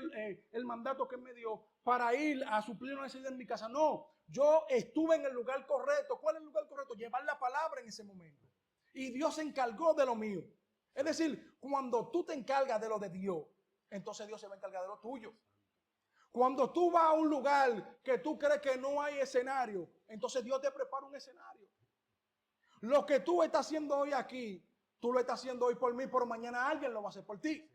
el mandato que me dio para ir a suplir una necesidad en mi casa. No, yo estuve en el lugar correcto. ¿Cuál es el lugar correcto? Llevar la palabra en ese momento. Y Dios se encargó de lo mío. Es decir, cuando tú te encargas de lo de Dios, entonces Dios se va a encargar de lo tuyo. Cuando tú vas a un lugar que tú crees que no hay escenario, entonces Dios te prepara un escenario. Lo que tú estás haciendo hoy aquí, tú lo estás haciendo hoy por mí, pero mañana alguien lo va a hacer por ti.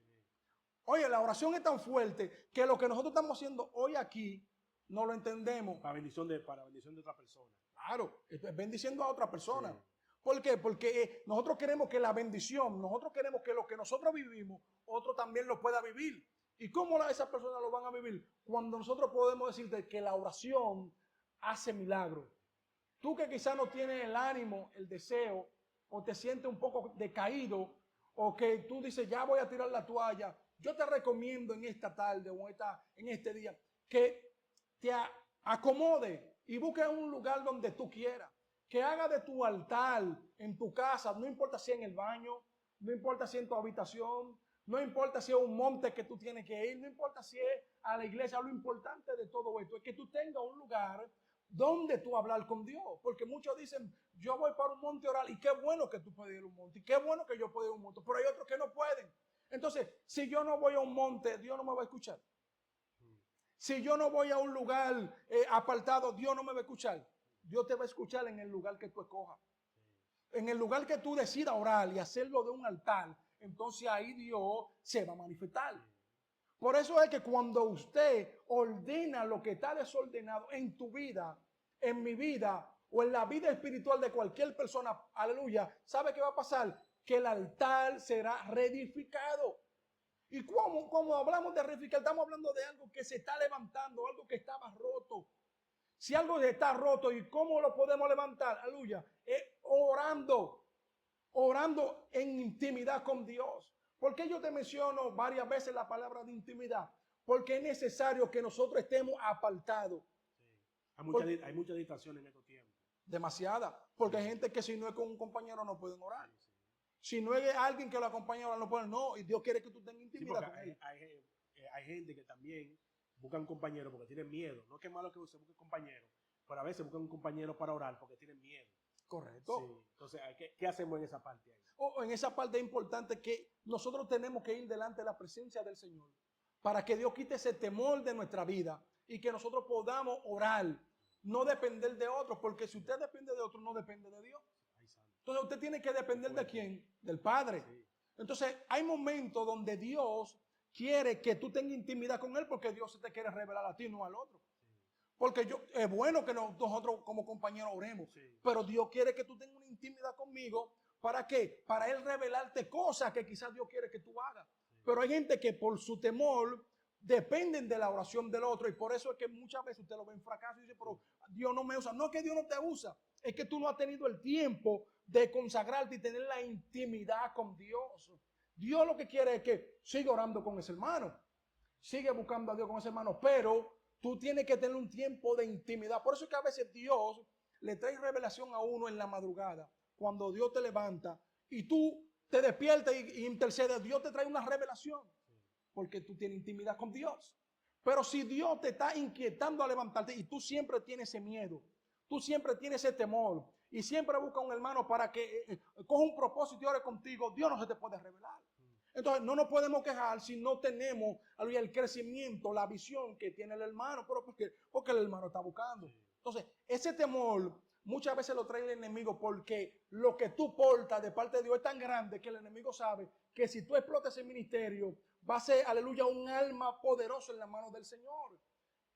Oye, la oración es tan fuerte que lo que nosotros estamos haciendo hoy aquí, no lo entendemos. Para bendición de otra persona. Claro, es bendiciendo a otra persona. Sí. ¿Por qué? Porque nosotros queremos que la bendición, nosotros queremos que lo que nosotros vivimos, otro también lo pueda vivir. ¿Y cómo esas personas lo van a vivir? Cuando nosotros podemos decirte que la oración hace milagros. Tú que quizás no tienes el ánimo, el deseo, o te sientes un poco decaído, o que tú dices, ya voy a tirar la toalla, yo te recomiendo en esta tarde o en este día que te acomode y busques un lugar donde tú quieras. Que haga de tu altar en tu casa, no importa si en el baño, no importa si en tu habitación, no importa si es un monte que tú tienes que ir, no importa si es a la iglesia, lo importante de todo esto es que tú tengas un lugar donde tú hablar con Dios, porque muchos dicen, yo voy para un monte a orar, y qué bueno que tú puedes ir a un monte, y qué bueno que yo puedo ir a un monte, pero hay otros que no pueden. Entonces, si yo no voy a un monte, Dios no me va a escuchar. Si yo no voy a un lugar apartado, Dios no me va a escuchar. Dios te va a escuchar en el lugar que tú escojas. En el lugar que tú decidas orar y hacerlo de un altar, entonces ahí Dios se va a manifestar. Por eso es que cuando usted ordena lo que está desordenado en tu vida, en mi vida o en la vida espiritual de cualquier persona, aleluya, ¿sabe qué va a pasar? Que el altar será reedificado. Y como hablamos de reedificar, estamos hablando de algo que se está levantando, algo que estaba roto. Si algo está roto, ¿y cómo lo podemos levantar? Aleluya. Orando en intimidad con Dios. ¿Por qué yo te menciono varias veces la palabra de intimidad? Porque es necesario que nosotros estemos apartados. Sí. Hay muchas distracciones en estos tiempos. Demasiada. Porque hay gente que si no es con un compañero no pueden orar. Sí, sí. Si no es alguien que lo acompaña a orar no pueden. No, y Dios quiere que tú tengas intimidad Sí, con él. hay gente que también buscan compañeros porque tienen miedo. No es que es malo que se busque compañero, pero a veces buscan un compañero para orar porque tienen miedo. Correcto. Sí. Entonces, ¿qué hacemos en esa parte ahí? En esa parte es importante que nosotros tenemos que ir delante de la presencia del Señor para que Dios quite ese temor de nuestra vida y que nosotros podamos orar, no depender de otros, porque si usted depende de otros, no depende de Dios. Entonces usted tiene que depender de quién, del Padre. Sí. Entonces hay momentos donde Dios quiere que tú tengas intimidad con Él porque Dios se te quiere revelar a ti, no al otro. Porque es bueno que nosotros como compañeros oremos, Sí. pero Dios quiere que tú tengas una intimidad conmigo. ¿Para qué? Para Él revelarte cosas que quizás Dios quiere que tú hagas. Sí. Pero hay gente que por su temor dependen de la oración del otro y por eso es que muchas veces usted lo ve en fracaso y dice, pero Dios no me usa. No es que Dios no te usa, es que tú no has tenido el tiempo de consagrarte y tener la intimidad con Dios. Dios lo que quiere es que siga orando con ese hermano, sigue buscando a Dios con ese hermano, pero tú tienes que tener un tiempo de intimidad. Por eso es que a veces Dios le trae revelación a uno en la madrugada. Cuando Dios te levanta y tú te despiertas y intercedes, Dios te trae una revelación. Porque tú tienes intimidad con Dios. Pero si Dios te está inquietando a levantarte y tú siempre tienes ese miedo, tú siempre tienes ese temor y siempre buscas un hermano para que coja un propósito y ore contigo, Dios no se te puede revelar. Entonces no nos podemos quejar si no tenemos el crecimiento, la visión que tiene el hermano, pero porque el hermano está buscando. Entonces ese temor muchas veces lo trae el enemigo porque lo que tú portas de parte de Dios es tan grande que el enemigo sabe que si tú explotas ese ministerio va a ser, aleluya, un alma poderoso en las manos del Señor.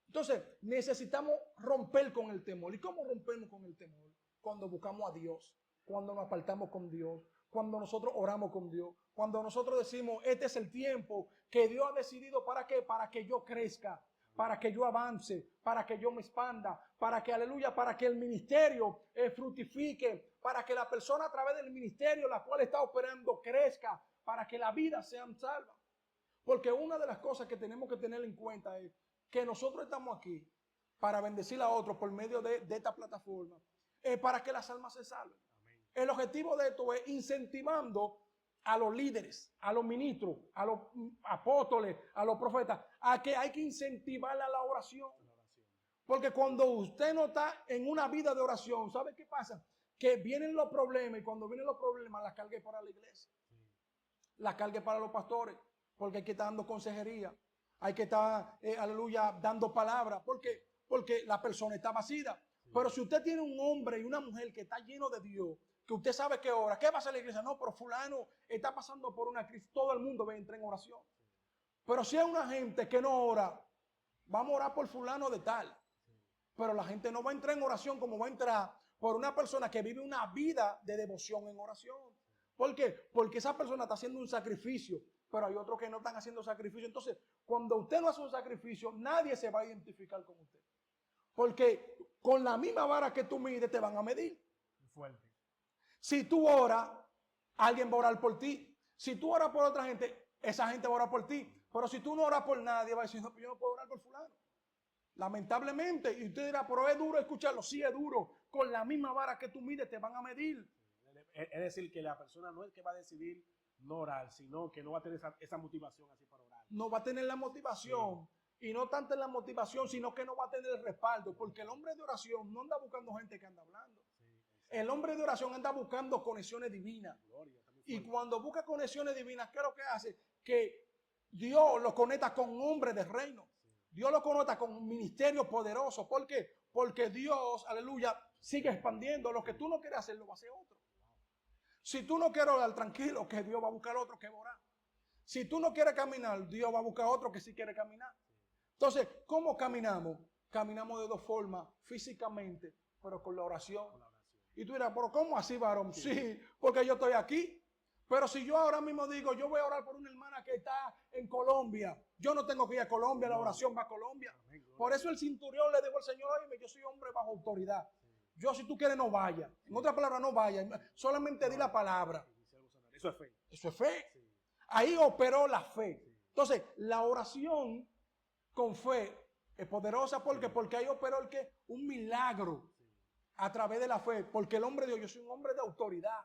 Entonces necesitamos romper con el temor. ¿Y cómo rompemos con el temor? Cuando buscamos a Dios, cuando nos apartamos con Dios, cuando nosotros oramos con Dios, cuando nosotros decimos, este es el tiempo que Dios ha decidido, ¿para qué? Para que yo crezca, para que yo avance, para que yo me expanda, para que, aleluya, para que el ministerio fructifique, para que la persona a través del ministerio la cual está operando crezca, para que la vida sea salva. Porque una de las cosas que tenemos que tener en cuenta es que nosotros estamos aquí para bendecir a otros por medio de esta plataforma, para que las almas se salven. Amén. El objetivo de esto es incentivando a los líderes, a los ministros, a los apóstoles, a los profetas, a que hay que incentivar a la oración. Porque cuando usted no está en una vida de oración, ¿sabe qué pasa? Que vienen los problemas y cuando vienen los problemas, la carga es para la iglesia. La carga es para los pastores, porque hay que estar dando consejería, hay que estar, aleluya, dando palabras, porque la persona está vacía. Pero si usted tiene un hombre y una mujer que está lleno de Dios, que usted sabe que ora, ¿qué va a hacer la iglesia? No, pero fulano está pasando por una crisis, todo el mundo va a entrar en oración. Pero si hay una gente que no ora, vamos a orar por fulano de tal. Pero la gente no va a entrar en oración como va a entrar por una persona que vive una vida de devoción en oración. ¿Por qué? Porque esa persona está haciendo un sacrificio, pero hay otros que no están haciendo sacrificio. Entonces, cuando usted no hace un sacrificio, nadie se va a identificar con usted. Porque con la misma vara que tú mides te van a medir. Fuerte. Si tú oras, alguien va a orar por ti. Si tú oras por otra gente, esa gente va a orar por ti. Pero si tú no oras por nadie, va a decir, no, yo no puedo orar por fulano. Lamentablemente, y usted dirá, pero es duro escucharlo. Sí, es duro. Con la misma vara que tú mides te van a medir. Es decir, que la persona no es que va a decidir no orar, sino que no va a tener esa motivación así para orar. No va a tener la motivación. Sí. Y no tanto en la motivación, sino que no va a tener el respaldo. Porque el hombre de oración no anda buscando gente que anda hablando. Sí, el hombre de oración anda buscando conexiones divinas. Gloria, y cuando busca conexiones divinas, ¿qué es lo que hace? Que Dios lo conecta con hombres del reino. Sí. Dios lo conecta con un ministerio poderoso. ¿Por qué? Porque Dios, aleluya, sigue expandiendo. Lo que tú no quieres hacer, lo va a hacer otro. Si tú no quieres orar, tranquilo, que Dios va a buscar otro que va a orar. Si tú no quieres caminar, Dios va a buscar otro que sí quiere caminar. Entonces, ¿cómo caminamos? Caminamos de dos formas, físicamente, pero con la oración. Y tú dirás, ¿pero cómo así, varón? Sí, porque yo estoy aquí. Pero si yo ahora mismo digo, yo voy a orar por una hermana que está en Colombia, yo no tengo que ir a Colombia, la oración va a Colombia. Por eso el centurión le dijo al Señor, oye, yo soy hombre bajo autoridad. Yo, si tú quieres, no vaya. En otras palabras, no vaya. Solamente di la palabra. Eso es fe. Eso es fe. Ahí operó la fe. Entonces, la oración con fe es poderosa. ¿Por qué? Porque ahí operó el que un milagro a través de la fe. Porque el hombre de Dios, yo soy un hombre de autoridad.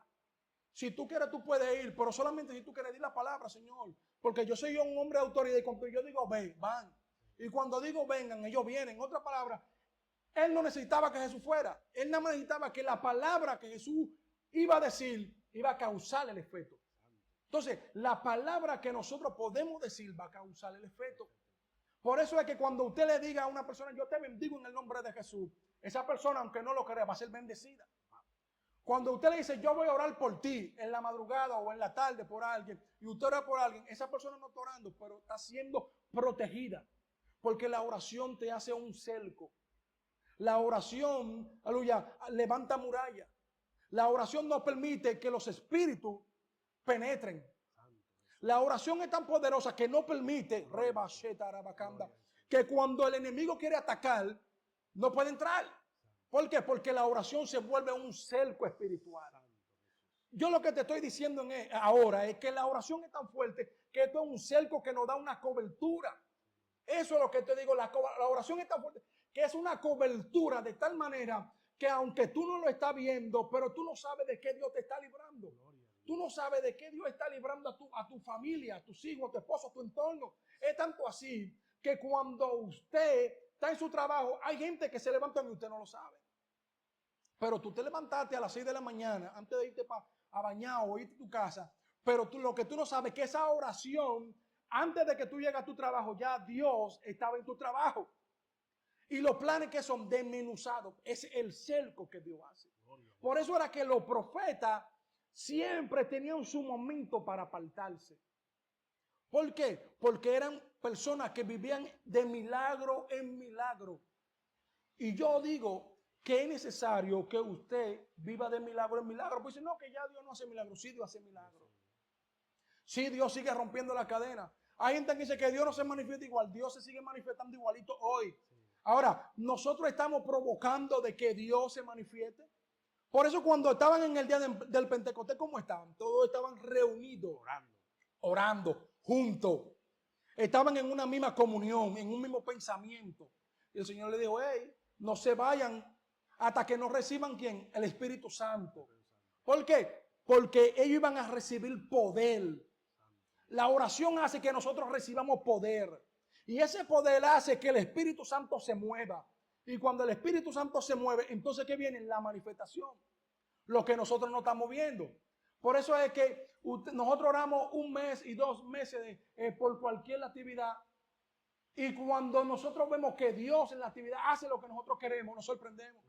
Si tú quieres, tú puedes ir, pero solamente si tú quieres decir la palabra, Señor. Porque yo soy un hombre de autoridad y cuando yo digo ven, van. Y cuando digo vengan, ellos vienen. En otras palabras, él no necesitaba que Jesús fuera. Él nada más necesitaba que la palabra que Jesús iba a decir iba a causar el efecto. Entonces, la palabra que nosotros podemos decir va a causar el efecto. Por eso es que cuando usted le diga a una persona, yo te bendigo en el nombre de Jesús, esa persona, aunque no lo crea, va a ser bendecida. Cuando usted le dice, yo voy a orar por ti en la madrugada o en la tarde por alguien, y usted ora por alguien, esa persona no está orando, pero está siendo protegida. Porque la oración te hace un cerco. La oración, aleluya, levanta muralla. La oración no permite que los espíritus penetren. La oración es tan poderosa que no permite, que cuando el enemigo quiere atacar, no puede entrar. ¿Por qué? Porque la oración se vuelve un cerco espiritual. Yo lo que te estoy diciendo ahora es que la oración es tan fuerte que esto es un cerco que nos da una cobertura. Eso es lo que te digo, la oración es tan fuerte que es una cobertura de tal manera que aunque tú no lo estás viendo, pero tú no sabes de qué Dios te está librando. Tú no sabes de qué Dios está librando a tu familia, a tus hijos, a tu esposo, a tu entorno. Es tanto así que cuando usted está en su trabajo, hay gente que se levanta y usted no lo sabe. Pero tú te levantaste a las 6 de la mañana antes de irte a bañar o irte a tu casa. Pero lo que tú no sabes es que esa oración, antes de que tú llegues a tu trabajo, ya Dios estaba en tu trabajo. Y los planes que son desmenuzados es el cerco que Dios hace. Por eso era que los profetas siempre tenían su momento para apartarse. ¿Por qué? Porque eran personas que vivían de milagro en milagro. Y yo digo que es necesario que usted viva de milagro en milagro. Pues no, que ya Dios no hace milagros. Sí, Dios hace milagros. Sí, Dios sigue rompiendo la cadena. Hay gente que dice que Dios no se manifiesta igual. Dios se sigue manifestando igualito hoy. Ahora, nosotros estamos provocando de que Dios se manifieste. Por eso cuando estaban en el día del Pentecostés, ¿cómo estaban? Todos estaban reunidos, orando, juntos. Estaban en una misma comunión, en un mismo pensamiento. Y el Señor le dijo, hey, no se vayan hasta que no reciban, ¿quién? El Espíritu Santo. ¿Por qué? Porque ellos iban a recibir poder. La oración hace que nosotros recibamos poder. Y ese poder hace que el Espíritu Santo se mueva. Y cuando el Espíritu Santo se mueve, entonces ¿qué viene? La manifestación. Lo que nosotros no estamos viendo. Por eso es que nosotros oramos 1 mes y 2 meses por cualquier actividad. Y cuando nosotros vemos que Dios en la actividad hace lo que nosotros queremos, nos sorprendemos.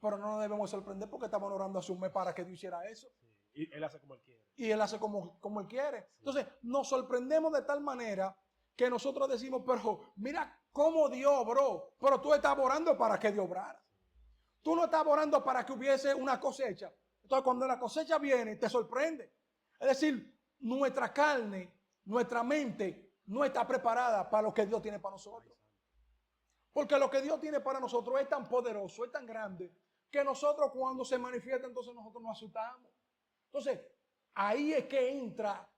Pero no nos debemos sorprender porque estamos orando hace 1 mes para que Dios hiciera eso. Sí. Y Él hace como Él quiere. Y Él hace como Él quiere. Sí. Entonces, nos sorprendemos de tal manera que nosotros decimos, pero mira cómo Dios obró. Pero tú estás orando para que Dios obrara. Tú no estás orando para que hubiese una cosecha. Entonces, cuando la cosecha viene, te sorprende. Es decir, nuestra carne, nuestra mente no está preparada para lo que Dios tiene para nosotros. Porque lo que Dios tiene para nosotros es tan poderoso, es tan grande, que nosotros cuando se manifiesta, entonces nosotros nos asustamos. Entonces, ahí es que entra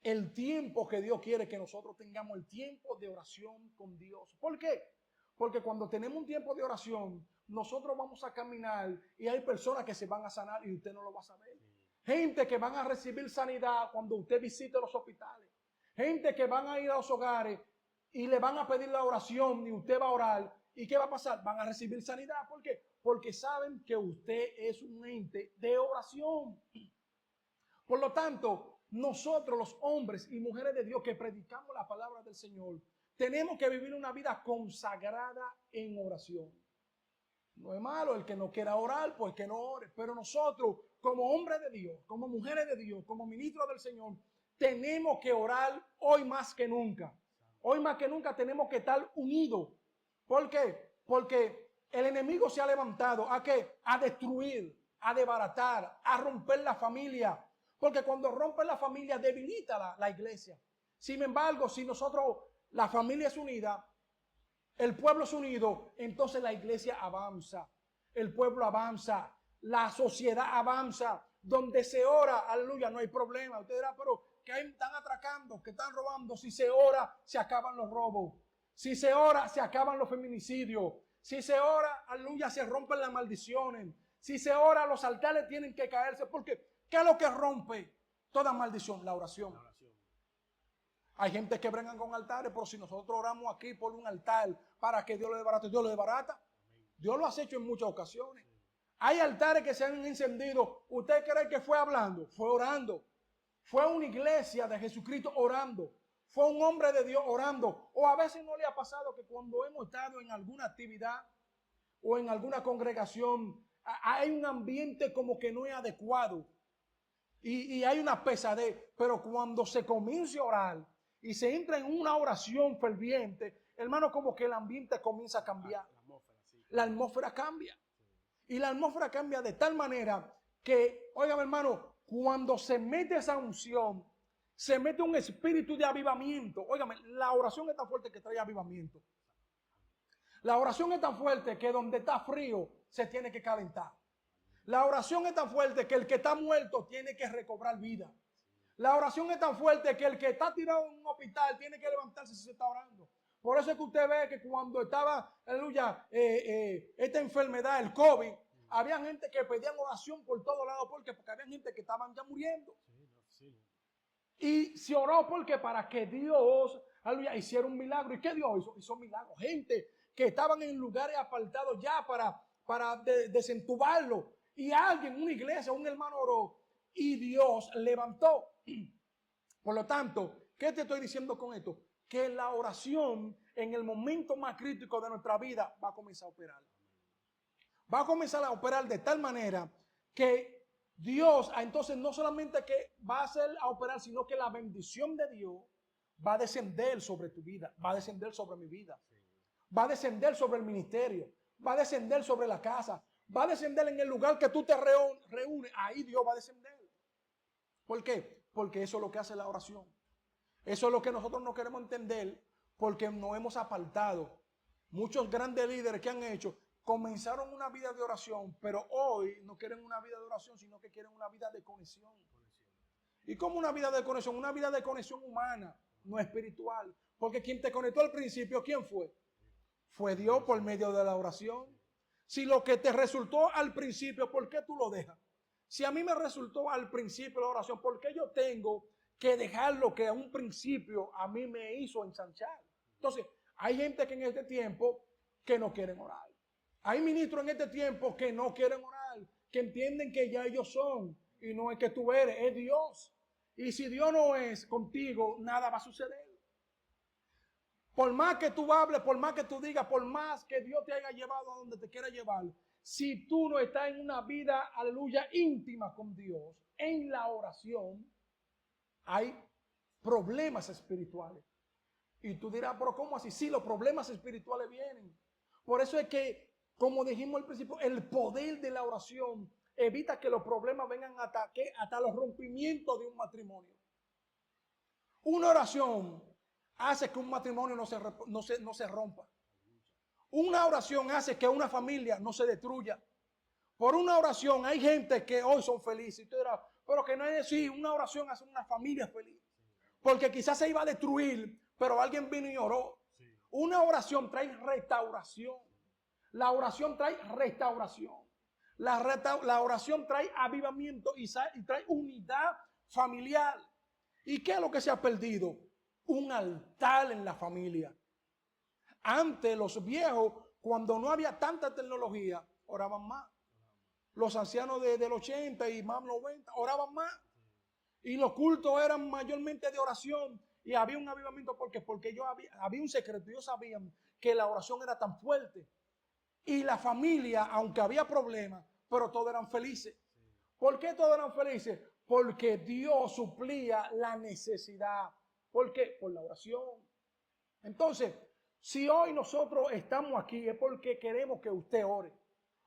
el tiempo que Dios quiere que nosotros tengamos, el tiempo de oración con Dios. ¿Por qué? Porque cuando tenemos un tiempo de oración, nosotros vamos a caminar y hay personas que se van a sanar y usted no lo va a saber. Gente que van a recibir sanidad cuando usted visite los hospitales. Gente que van a ir a los hogares y le van a pedir la oración y usted va a orar. ¿Y qué va a pasar? Van a recibir sanidad. ¿Por qué? Porque saben que usted es un ente de oración. Por lo tanto, nosotros los hombres y mujeres de Dios que predicamos la palabra del Señor, tenemos que vivir una vida consagrada en oración. No es malo el que no quiera orar, pues que no ore. Pero nosotros, como hombres de Dios, como mujeres de Dios, como ministros del Señor, tenemos que orar hoy más que nunca. Hoy más que nunca tenemos que estar unidos. ¿Por qué? Porque el enemigo se ha levantado ¿a qué? A destruir, a desbaratar, a romper la familia. Porque cuando rompe la familia debilita la iglesia. Sin embargo, si nosotros, la familia es unida, el pueblo es unido, entonces la iglesia avanza, el pueblo avanza, la sociedad avanza. Donde se ora, aleluya, no hay problema. Usted dirá, pero que están atracando, que están robando. Si se ora, se acaban los robos. Si se ora, se acaban los feminicidios. Si se ora, aleluya, se rompen las maldiciones. Si se ora, los altares tienen que caerse. Porque, ¿qué es lo que rompe toda maldición? La oración. La oración. Hay gente que brincan con altares, pero si nosotros oramos aquí por un altar para que Dios lo desbarate, Dios lo desbarata. Dios lo ha hecho en muchas ocasiones. Hay altares que se han encendido. ¿Usted cree que fue hablando? Fue orando. Fue una iglesia de Jesucristo orando. Fue un hombre de Dios orando. O a veces no le ha pasado que cuando hemos estado en alguna actividad o en alguna congregación, hay un ambiente como que no es adecuado. Y hay una pesadez. Pero cuando se comienza a orar y se entra en una oración ferviente, hermano, como que el ambiente comienza a cambiar. La atmósfera, sí. La atmósfera cambia. Y la atmósfera cambia de tal manera que, óigame hermano, cuando se mete esa unción, se mete un espíritu de avivamiento. Óigame, la oración es tan fuerte que trae avivamiento. La oración es tan fuerte que donde está frío se tiene que calentar. La oración es tan fuerte que el que está muerto tiene que recobrar vida. La oración es tan fuerte que el que está tirado en un hospital tiene que levantarse si se está orando. Por eso es que usted ve que cuando estaba, aleluya, esta enfermedad, el COVID, había gente que pedían oración por todos lados. ¿Por qué? Porque había gente que estaban ya muriendo. Y se oró porque para que Dios, aleluya, hiciera un milagro. ¿Y qué Dios hizo? Hizo milagros. Gente que estaban en lugares apartados ya para desentubarlo. Y alguien, una iglesia, un hermano oró y Dios levantó. Por lo tanto, ¿qué te estoy diciendo con esto? Que la oración en el momento más crítico de nuestra vida va a comenzar a operar. Va a comenzar a operar de tal manera que Dios, entonces no solamente que va a hacer a operar, sino que la bendición de Dios va a descender sobre tu vida, va a descender sobre mi vida, va a descender sobre el ministerio, va a descender sobre la casa, va a descender en el lugar que tú te reúnes, ahí Dios va a descender. ¿Por qué? Porque eso es lo que hace la oración. Eso es lo que nosotros no queremos entender porque nos hemos apartado. Muchos grandes líderes que han hecho comenzaron una vida de oración, pero hoy no quieren una vida de oración, sino que quieren una vida de conexión. ¿Y cómo una vida de conexión? Una vida de conexión humana, no espiritual. Porque quien te conectó al principio, ¿quién fue? Fue Dios por medio de la oración. Si lo que te resultó al principio, ¿por qué tú lo dejas? Si a mí me resultó al principio la oración, ¿por qué yo tengo que dejar lo que a un principio a mí me hizo ensanchar? Entonces, hay gente que en este tiempo que no quieren orar. Hay ministros en este tiempo que no quieren orar, que entienden que ya ellos son y no es que tú eres, es Dios. Y si Dios no es contigo, nada va a suceder. Por más que tú hables, por más que tú digas, por más que Dios te haya llevado a donde te quiera llevar, si tú no estás en una vida, aleluya, íntima con Dios, en la oración, hay problemas espirituales. Y tú dirás, pero ¿cómo así? Sí, los problemas espirituales vienen. Por eso es que, como dijimos al principio, el poder de la oración evita que los problemas vengan hasta los rompimientos de un matrimonio. Una oración hace que un matrimonio no se rompa. Una oración hace que una familia no se destruya. Por una oración hay gente que hoy son felices. Y tú dirás, pero que no es decir, una oración hace una familia feliz. Porque quizás se iba a destruir, pero alguien vino y oró. Una oración trae restauración. La oración trae restauración. La oración trae avivamiento y trae unidad familiar. ¿Y qué es lo que se ha perdido? Un altar en la familia. Antes los viejos, cuando no había tanta tecnología, oraban más. Los ancianos del 80 y más 90 oraban más. Y los cultos eran mayormente de oración. Y había un avivamiento porque había un secreto. Ellos sabían que la oración era tan fuerte. Y la familia, aunque había problemas, pero todos eran felices. ¿Por qué todos eran felices? Porque Dios suplía la necesidad. ¿Por qué? Por la oración. Entonces, si hoy nosotros estamos aquí es porque queremos que usted ore.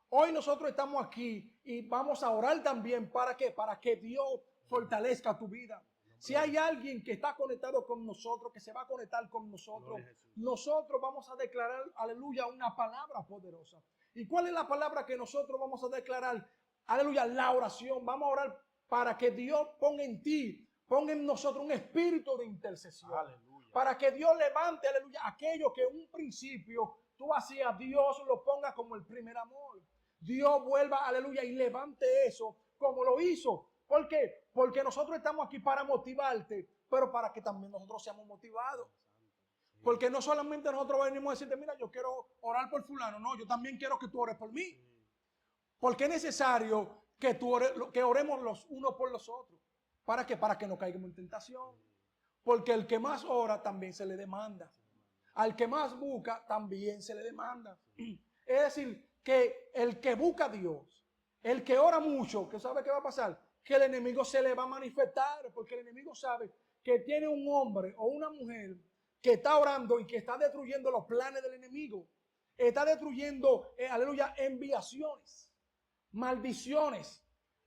Hoy nosotros estamos aquí y vamos a orar también. ¿Para qué? Para que Dios fortalezca tu vida. Si hay alguien que está conectado con nosotros, que se va a conectar con nosotros, nosotros vamos a declarar, aleluya, una palabra poderosa. ¿Y cuál es la palabra que nosotros vamos a declarar? Aleluya, la oración. Vamos a orar para que Dios ponga en ti, ponga en nosotros un espíritu de intercesión. Aleluya. Para que Dios levante, aleluya, aquello que en un principio tú hacías, Dios lo ponga como el primer amor. Dios vuelva, aleluya, y levante eso como lo hizo. ¿Por qué? Porque nosotros estamos aquí para motivarte, pero para que también nosotros seamos motivados. Porque no solamente nosotros venimos a decirte, mira, yo quiero orar por fulano. No, yo también quiero que tú ores por mí. Porque es necesario que oremos los unos por los otros. ¿Para qué? Para que no caigamos en tentación. Porque el que más ora también se le demanda. Al que más busca también se le demanda. Es decir, que el que busca a Dios, el que ora mucho, ¿qué sabe qué va a pasar? Que el enemigo se le va a manifestar, porque el enemigo sabe que tiene un hombre o una mujer que está orando y que está destruyendo los planes del enemigo. Está destruyendo, aleluya, enviaciones, maldiciones.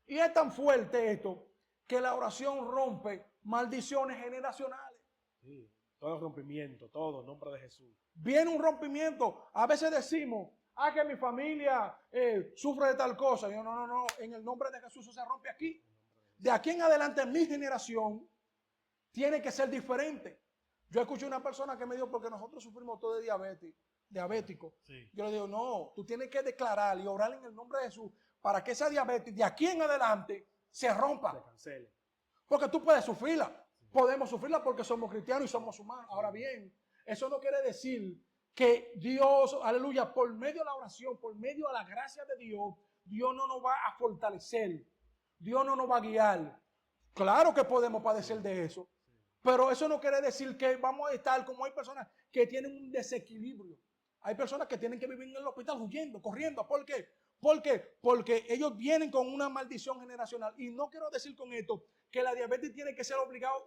Y es tan fuerte esto que la oración rompe maldiciones generacionales. Sí, todo rompimiento, todo en nombre de Jesús. Viene un rompimiento. A veces decimos, que mi familia sufre de tal cosa. Yo, no, en el nombre de Jesús eso se rompe aquí. De aquí en adelante mi generación tiene que ser diferente. Yo escuché una persona que me dijo, porque nosotros sufrimos todo de diabético. Sí. Yo le digo, no, tú tienes que declarar y orar en el nombre de Jesús para que esa diabetes de aquí en adelante se rompa. Se cancele. Porque tú puedes sufrirla. Sí. Podemos sufrirla porque somos cristianos y somos humanos. Sí. Ahora bien, eso no quiere decir que Dios, aleluya, por medio de la oración, por medio de la gracia de Dios, Dios no nos va a fortalecer. Dios no nos va a guiar. Claro que podemos padecer de eso. Pero eso no quiere decir que vamos a estar como hay personas que tienen un desequilibrio. Hay personas que tienen que vivir en el hospital huyendo, corriendo. ¿Por qué? ¿Por qué? Porque ellos vienen con una maldición generacional. Y no quiero decir con esto que la diabetes tiene que ser obligado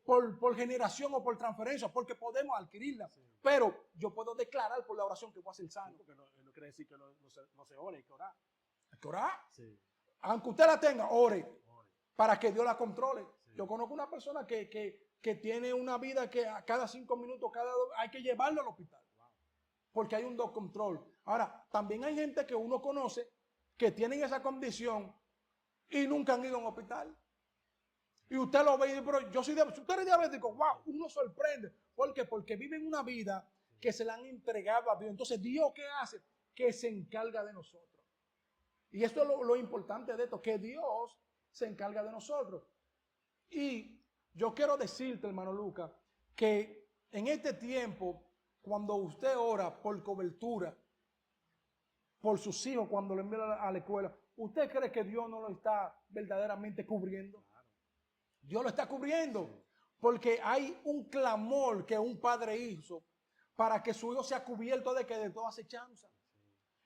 por generación o por transferencia, porque podemos adquirirla. Sí. Pero yo puedo declarar por la oración que voy a ser sano. Porque no quiere decir que no se ore, hay que orar. ¿Hay que orar? Sí. Aunque usted la tenga, ore. Para que Dios la controle. Sí. Yo conozco una persona que tiene una vida que a cada 5 minutos, hay que llevarlo al hospital. Wow. Porque hay un control. Ahora, también hay gente que uno conoce que tienen esa condición y nunca han ido a un hospital. Y usted lo ve y dice, pero yo soy diabético. Si usted es diabético, wow, uno sorprende. ¿Por qué? Porque viven una vida que se la han entregado a Dios. Entonces, ¿Dios qué hace? Que se encarga de nosotros. Y esto es lo importante de esto, que Dios se encarga de nosotros. Y yo quiero decirte, hermano Lucas, que en este tiempo, cuando usted ora por cobertura, por sus hijos, cuando lo envían a la escuela, ¿usted cree que Dios no lo está verdaderamente cubriendo? Claro. Dios lo está cubriendo, porque hay un clamor que un padre hizo para que su hijo sea cubierto de toda acechanza.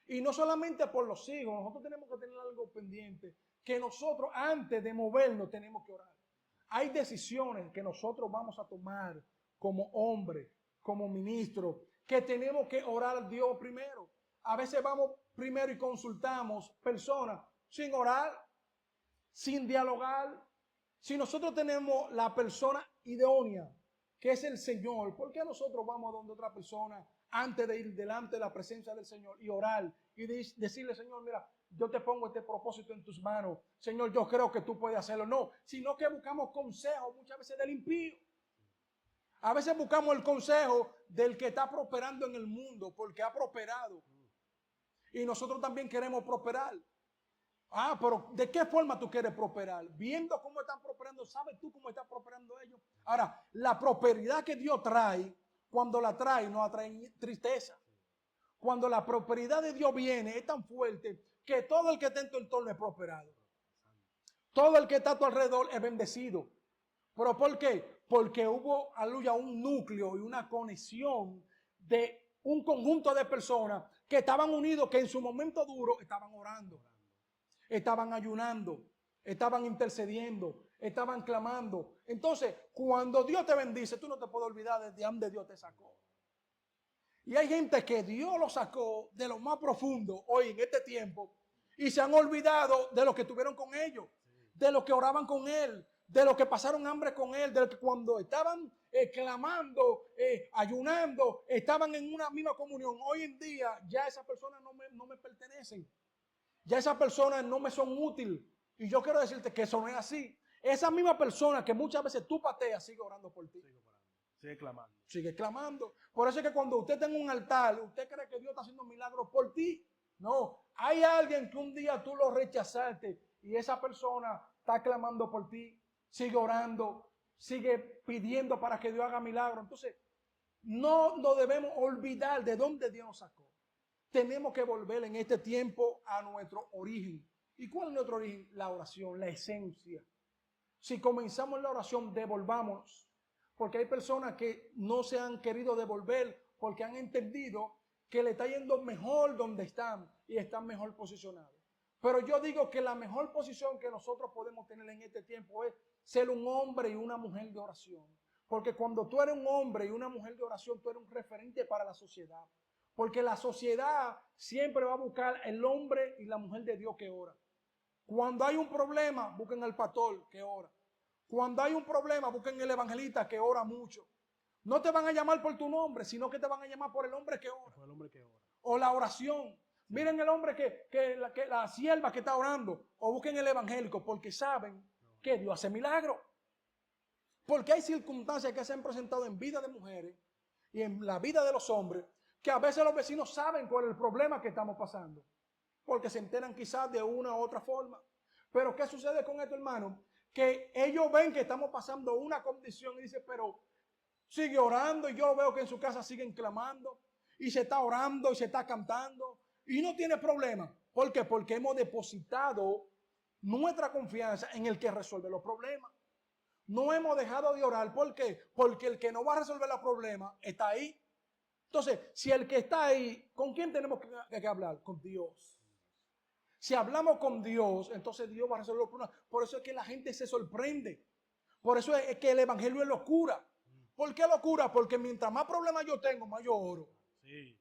Y no solamente por los hijos, nosotros tenemos que tener algo pendiente, que nosotros antes de movernos tenemos que orar. Hay decisiones que nosotros vamos a tomar como hombre, como ministro, que tenemos que orar a Dios primero. A veces vamos primero y consultamos personas sin orar, sin dialogar. Si nosotros tenemos la persona idónea, que es el Señor, ¿por qué nosotros vamos a donde otra persona antes de ir delante de la presencia del Señor y orar y decirle, Señor, mira, yo te pongo este propósito en tus manos, Señor, yo creo que tú puedes hacerlo? No, sino que buscamos consejo muchas veces del impío. A veces buscamos el consejo del que está prosperando en el mundo porque ha prosperado. Y nosotros también queremos prosperar. Pero ¿de qué forma tú quieres prosperar? Viendo cómo están prosperando, ¿sabes tú cómo están prosperando ellos? Ahora, la prosperidad que Dios trae, cuando la trae, no atrae tristeza. Cuando la prosperidad de Dios viene, es tan fuerte que todo el que está en tu entorno es prosperado. Todo el que está a tu alrededor es bendecido. ¿Pero por qué? Porque hubo, aleluya, un núcleo y una conexión de un conjunto de personas que estaban unidos, que en su momento duro estaban orando, estaban ayunando, estaban intercediendo, estaban clamando. Entonces, cuando Dios te bendice, tú no te puedes olvidar de donde Dios te sacó. Y hay gente que Dios lo sacó de lo más profundo hoy en este tiempo y se han olvidado de lo que tuvieron con ellos, de lo que oraban con Él, de lo que pasaron hambre con Él, de lo que cuando estaban clamando, ayunando, estaban en una misma comunión. Hoy en día ya esas personas no me pertenecen. Ya esas personas no me son útiles. Y yo quiero decirte que eso no es así. Esa misma persona que muchas veces tú pateas sigue orando por ti. Sigue clamando. Sigue clamando. Por eso es que cuando usted tenga un altar, usted cree que Dios está haciendo milagros por ti. No, hay alguien que un día tú lo rechazaste y esa persona está clamando por ti. Sigue orando, sigue pidiendo para que Dios haga milagros. Entonces, no nos debemos olvidar de dónde Dios nos sacó. Tenemos que volver en este tiempo a nuestro origen. ¿Y cuál es nuestro origen? La oración, la esencia. Si comenzamos la oración, devolvámonos. Porque hay personas que no se han querido devolver porque han entendido que le está yendo mejor donde están y están mejor posicionados. Pero yo digo que la mejor posición que nosotros podemos tener en este tiempo es ser un hombre y una mujer de oración. Porque cuando tú eres un hombre y una mujer de oración, tú eres un referente para la sociedad. Porque la sociedad siempre va a buscar el hombre y la mujer de Dios que ora. Cuando hay un problema, busquen al pastor que ora. Cuando hay un problema, busquen el evangelista que ora mucho. No te van a llamar por tu nombre, sino que te van a llamar por el hombre que ora. Por el hombre que ora. O la oración. Miren el hombre que la sierva que está orando. O busquen el evangélico porque saben que Dios hace milagros. Porque hay circunstancias que se han presentado en vida de mujeres y en la vida de los hombres que a veces los vecinos saben cuál es el problema que estamos pasando. Porque se enteran quizás de una u otra forma. Pero ¿qué sucede con esto, hermano? Que ellos ven que estamos pasando una condición y dicen, pero sigue orando y yo veo que en su casa siguen clamando y se está orando y se está cantando y no tiene problema. ¿Por qué? Porque hemos depositado nuestra confianza en el que resuelve los problemas. No hemos dejado de orar. ¿Por qué? Porque el que no va a resolver los problemas está ahí. Entonces, si el que está ahí, ¿con quién tenemos que hablar? Con Dios. Si hablamos con Dios, entonces Dios va a resolver los problemas. Por eso es que la gente se sorprende. Por eso es que el evangelio es locura. ¿Por qué locura? Porque mientras más problemas yo tengo, más yo oro. Sí.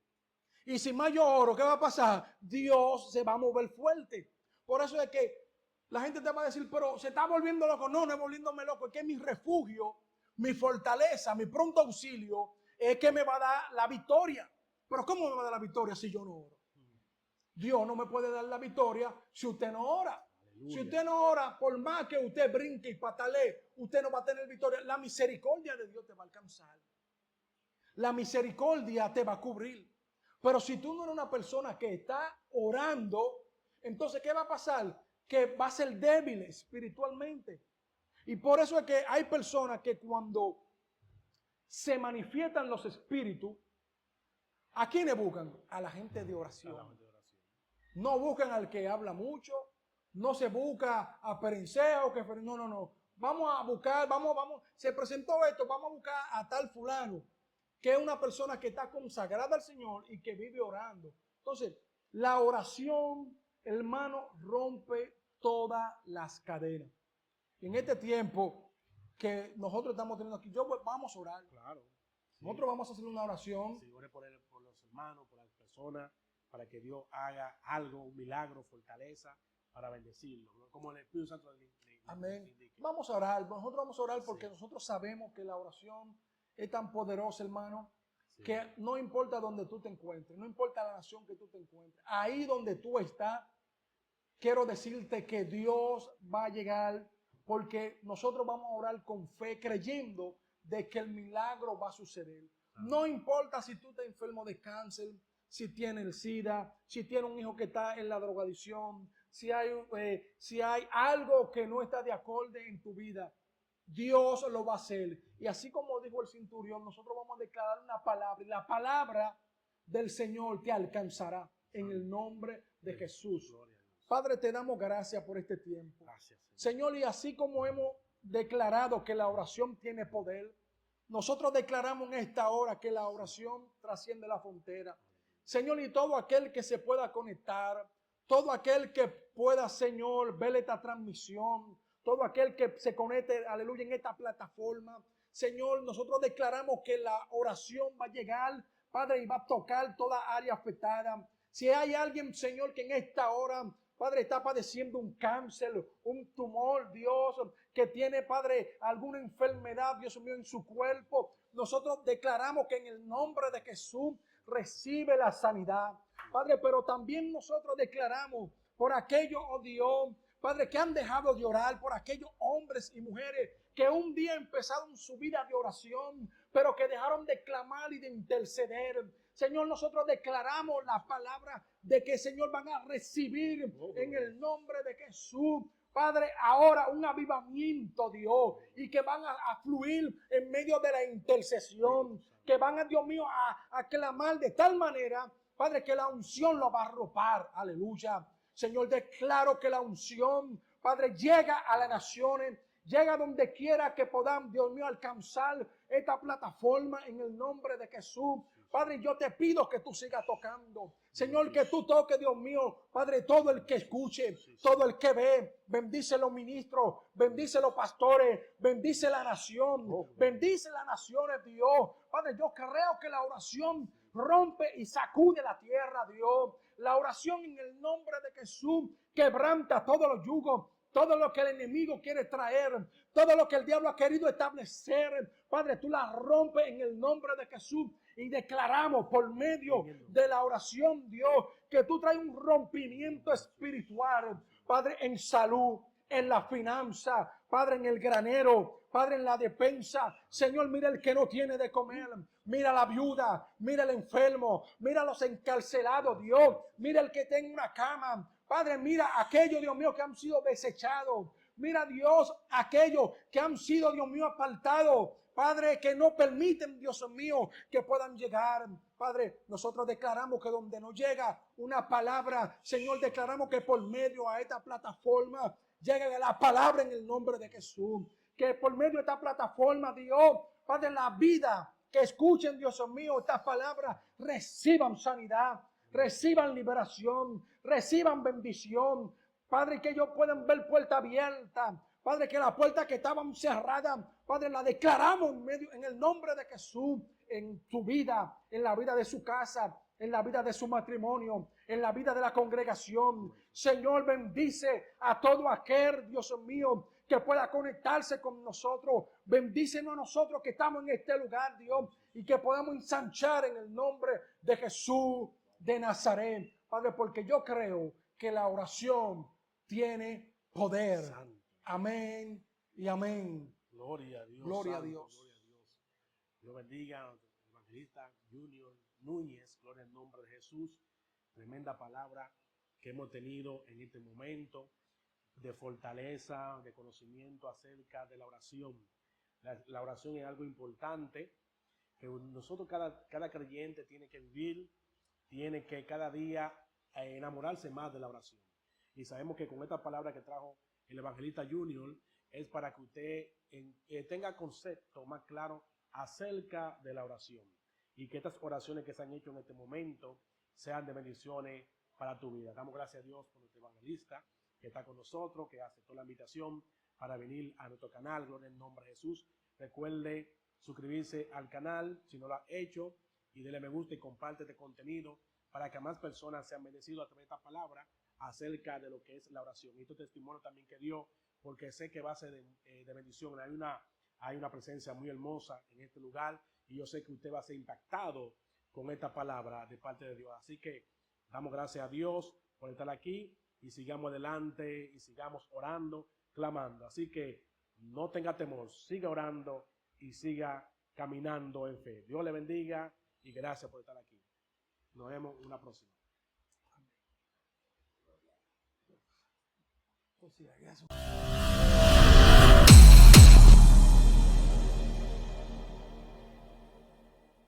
Y si más yo oro, ¿qué va a pasar? Dios se va a mover fuerte. Por eso es que la gente te va a decir, pero se está volviendo loco. No, no es volviéndome loco. Es que mi refugio, mi fortaleza, mi pronto auxilio es que me va a dar la victoria. Pero ¿cómo me va a dar la victoria si yo no oro? Dios no me puede dar la victoria si usted no ora. Aleluya. Si usted no ora, por más que usted brinque y patalee, usted no va a tener victoria. La misericordia de Dios te va a alcanzar. La misericordia te va a cubrir. Pero si tú no eres una persona que está orando, entonces ¿qué va a pasar? Que va a ser débil espiritualmente. Y por eso es que hay personas que cuando se manifiestan los espíritus, ¿a quiénes buscan? A la gente de oración. No buscan al que habla mucho, no se busca a Perenceo, que no. Vamos a buscar, vamos, se presentó esto, vamos a buscar a tal fulano, que es una persona que está consagrada al Señor y que vive orando. Entonces, la oración, hermano, rompe todas las cadenas. Y en este tiempo que nosotros estamos teniendo aquí, vamos a orar. Claro. Sí. Nosotros vamos a hacer una oración. Sí, ore por los hermanos, por las personas, para que Dios haga algo, un milagro, fortaleza, para bendecirlo, ¿no? Como el Espíritu Santo le Amén. indique. Vamos a orar. Nosotros vamos a orar porque nosotros sabemos que la oración es tan poderosa, hermano, que no importa donde tú te encuentres, no importa la nación que tú te encuentres, ahí donde tú estás, quiero decirte que Dios va a llegar, porque nosotros vamos a orar con fe, creyendo de que el milagro va a suceder. No importa si tú estás enfermo de cáncer, si tienes el SIDA, si tienes un hijo que está en la drogadicción, si hay algo que no está de acorde en tu vida, Dios lo va a hacer. Y así como dijo el centurión, nosotros vamos a declarar una palabra, y la palabra del Señor te alcanzará en el nombre de Jesús. Padre, te damos gracias por este tiempo. Gracias, Señor. Señor, y así como hemos declarado que la oración tiene poder. Nosotros declaramos en esta hora que la oración trasciende la frontera. Señor, y todo aquel que se pueda conectar, todo aquel que pueda, Señor, ver esta transmisión, todo aquel que se conecte, aleluya, en esta plataforma, Señor, nosotros declaramos que la oración va a llegar, Padre, y va a tocar toda área afectada. Si hay alguien, Señor, que en esta hora, Padre, está padeciendo un cáncer, un tumor, Dios, que tiene, Padre, alguna enfermedad, Dios mío, en su cuerpo, nosotros declaramos que en el nombre de Jesús recibe la sanidad. Padre, pero también nosotros declaramos por aquellos, oh Dios, Padre, que han dejado de orar, por aquellos hombres y mujeres que un día empezaron su vida de oración, pero que dejaron de clamar y de interceder. Señor, nosotros declaramos la palabra de que, Señor, van a recibir en el nombre de Jesús, Padre, ahora un avivamiento, Dios, y que van a fluir en medio de la intercesión, que van a, Dios mío, a clamar de tal manera, Padre, que la unción lo va a arropar. Aleluya. Señor, declaro que la unción, Padre, llega a las naciones, llega donde quiera que podamos, Dios mío, alcanzar esta plataforma en el nombre de Jesús. Padre, yo te pido que tú sigas tocando. Señor, que tú toques, Dios mío, Padre, todo el que escuche, todo el que ve. Bendice los ministros, bendice los pastores, bendice la nación, bendice las naciones, Dios. Padre, yo creo que la oración rompe y sacude la tierra, Dios. La oración en el nombre de Jesús quebranta todos los yugos, todo lo que el enemigo quiere traer, todo lo que el diablo ha querido establecer. Padre, tú la rompes en el nombre de Jesús y declaramos por medio de la oración, Dios, que tú traes un rompimiento espiritual, Padre, en salud, en la finanza, Padre, en el granero, Padre, en la despensa. Señor, mira el que no tiene de comer, mira la viuda, mira el enfermo, mira los encarcelados, Dios, mira el que tenga una cama. Padre, mira aquellos, Dios mío, que han sido desechados. Mira, Dios, aquellos que han sido, Dios mío, apartados. Padre, que no permiten, Dios mío, que puedan llegar. Padre, nosotros declaramos que donde no llega una palabra, Señor, declaramos que por medio a esta plataforma llegue la palabra en el nombre de Jesús. Que por medio de esta plataforma, Dios, Padre, la vida que escuchen, Dios mío, estas palabras, reciban sanidad, reciban liberación, reciban bendición. Padre, que ellos puedan ver puerta abierta. Padre, que la puerta que estaban cerrada, Padre, la declaramos en el nombre de Jesús, en su vida, en la vida de su casa, en la vida de su matrimonio, en la vida de la congregación. Señor, bendice a todo aquel, Dios mío, que pueda conectarse con nosotros. Bendícenos a nosotros que estamos en este lugar, Dios, y que podamos ensanchar en el nombre de Jesús de Nazaret. Padre, porque yo creo que la oración tiene poder. Santo. Amén y amén. Gloria a Dios. Gloria a Santo, Dios. gloria a Dios. Dios bendiga al evangelista Junior Núñez. Gloria al nombre de Jesús. Tremenda palabra que hemos tenido en este momento de fortaleza, de conocimiento acerca de la oración. La oración es algo importante que nosotros, cada creyente tiene que vivir, tiene que cada día enamorarse más de la oración. Y sabemos que con esta palabra que trajo el evangelista Junior es para que usted tenga concepto más claro acerca de la oración y que estas oraciones que se han hecho en este momento sean de bendiciones para tu vida. Damos gracias a Dios por nuestro evangelista que está con nosotros, que aceptó la invitación para venir a nuestro canal. Gloria en nombre de Jesús. Recuerde suscribirse al canal si no lo ha hecho y dele me gusta y comparte este contenido para que más personas sean bendecidas a través de esta palabra acerca de lo que es la oración. Y este testimonio también que dio, porque sé que va a ser de bendición. Hay una presencia muy hermosa en este lugar y yo sé que usted va a ser impactado con esta palabra de parte de Dios. Así que damos gracias a Dios por estar aquí y sigamos adelante y sigamos orando, clamando. Así que no tenga temor, siga orando y siga caminando en fe. Dios le bendiga y gracias por estar aquí. Nos vemos en una próxima. Gracias.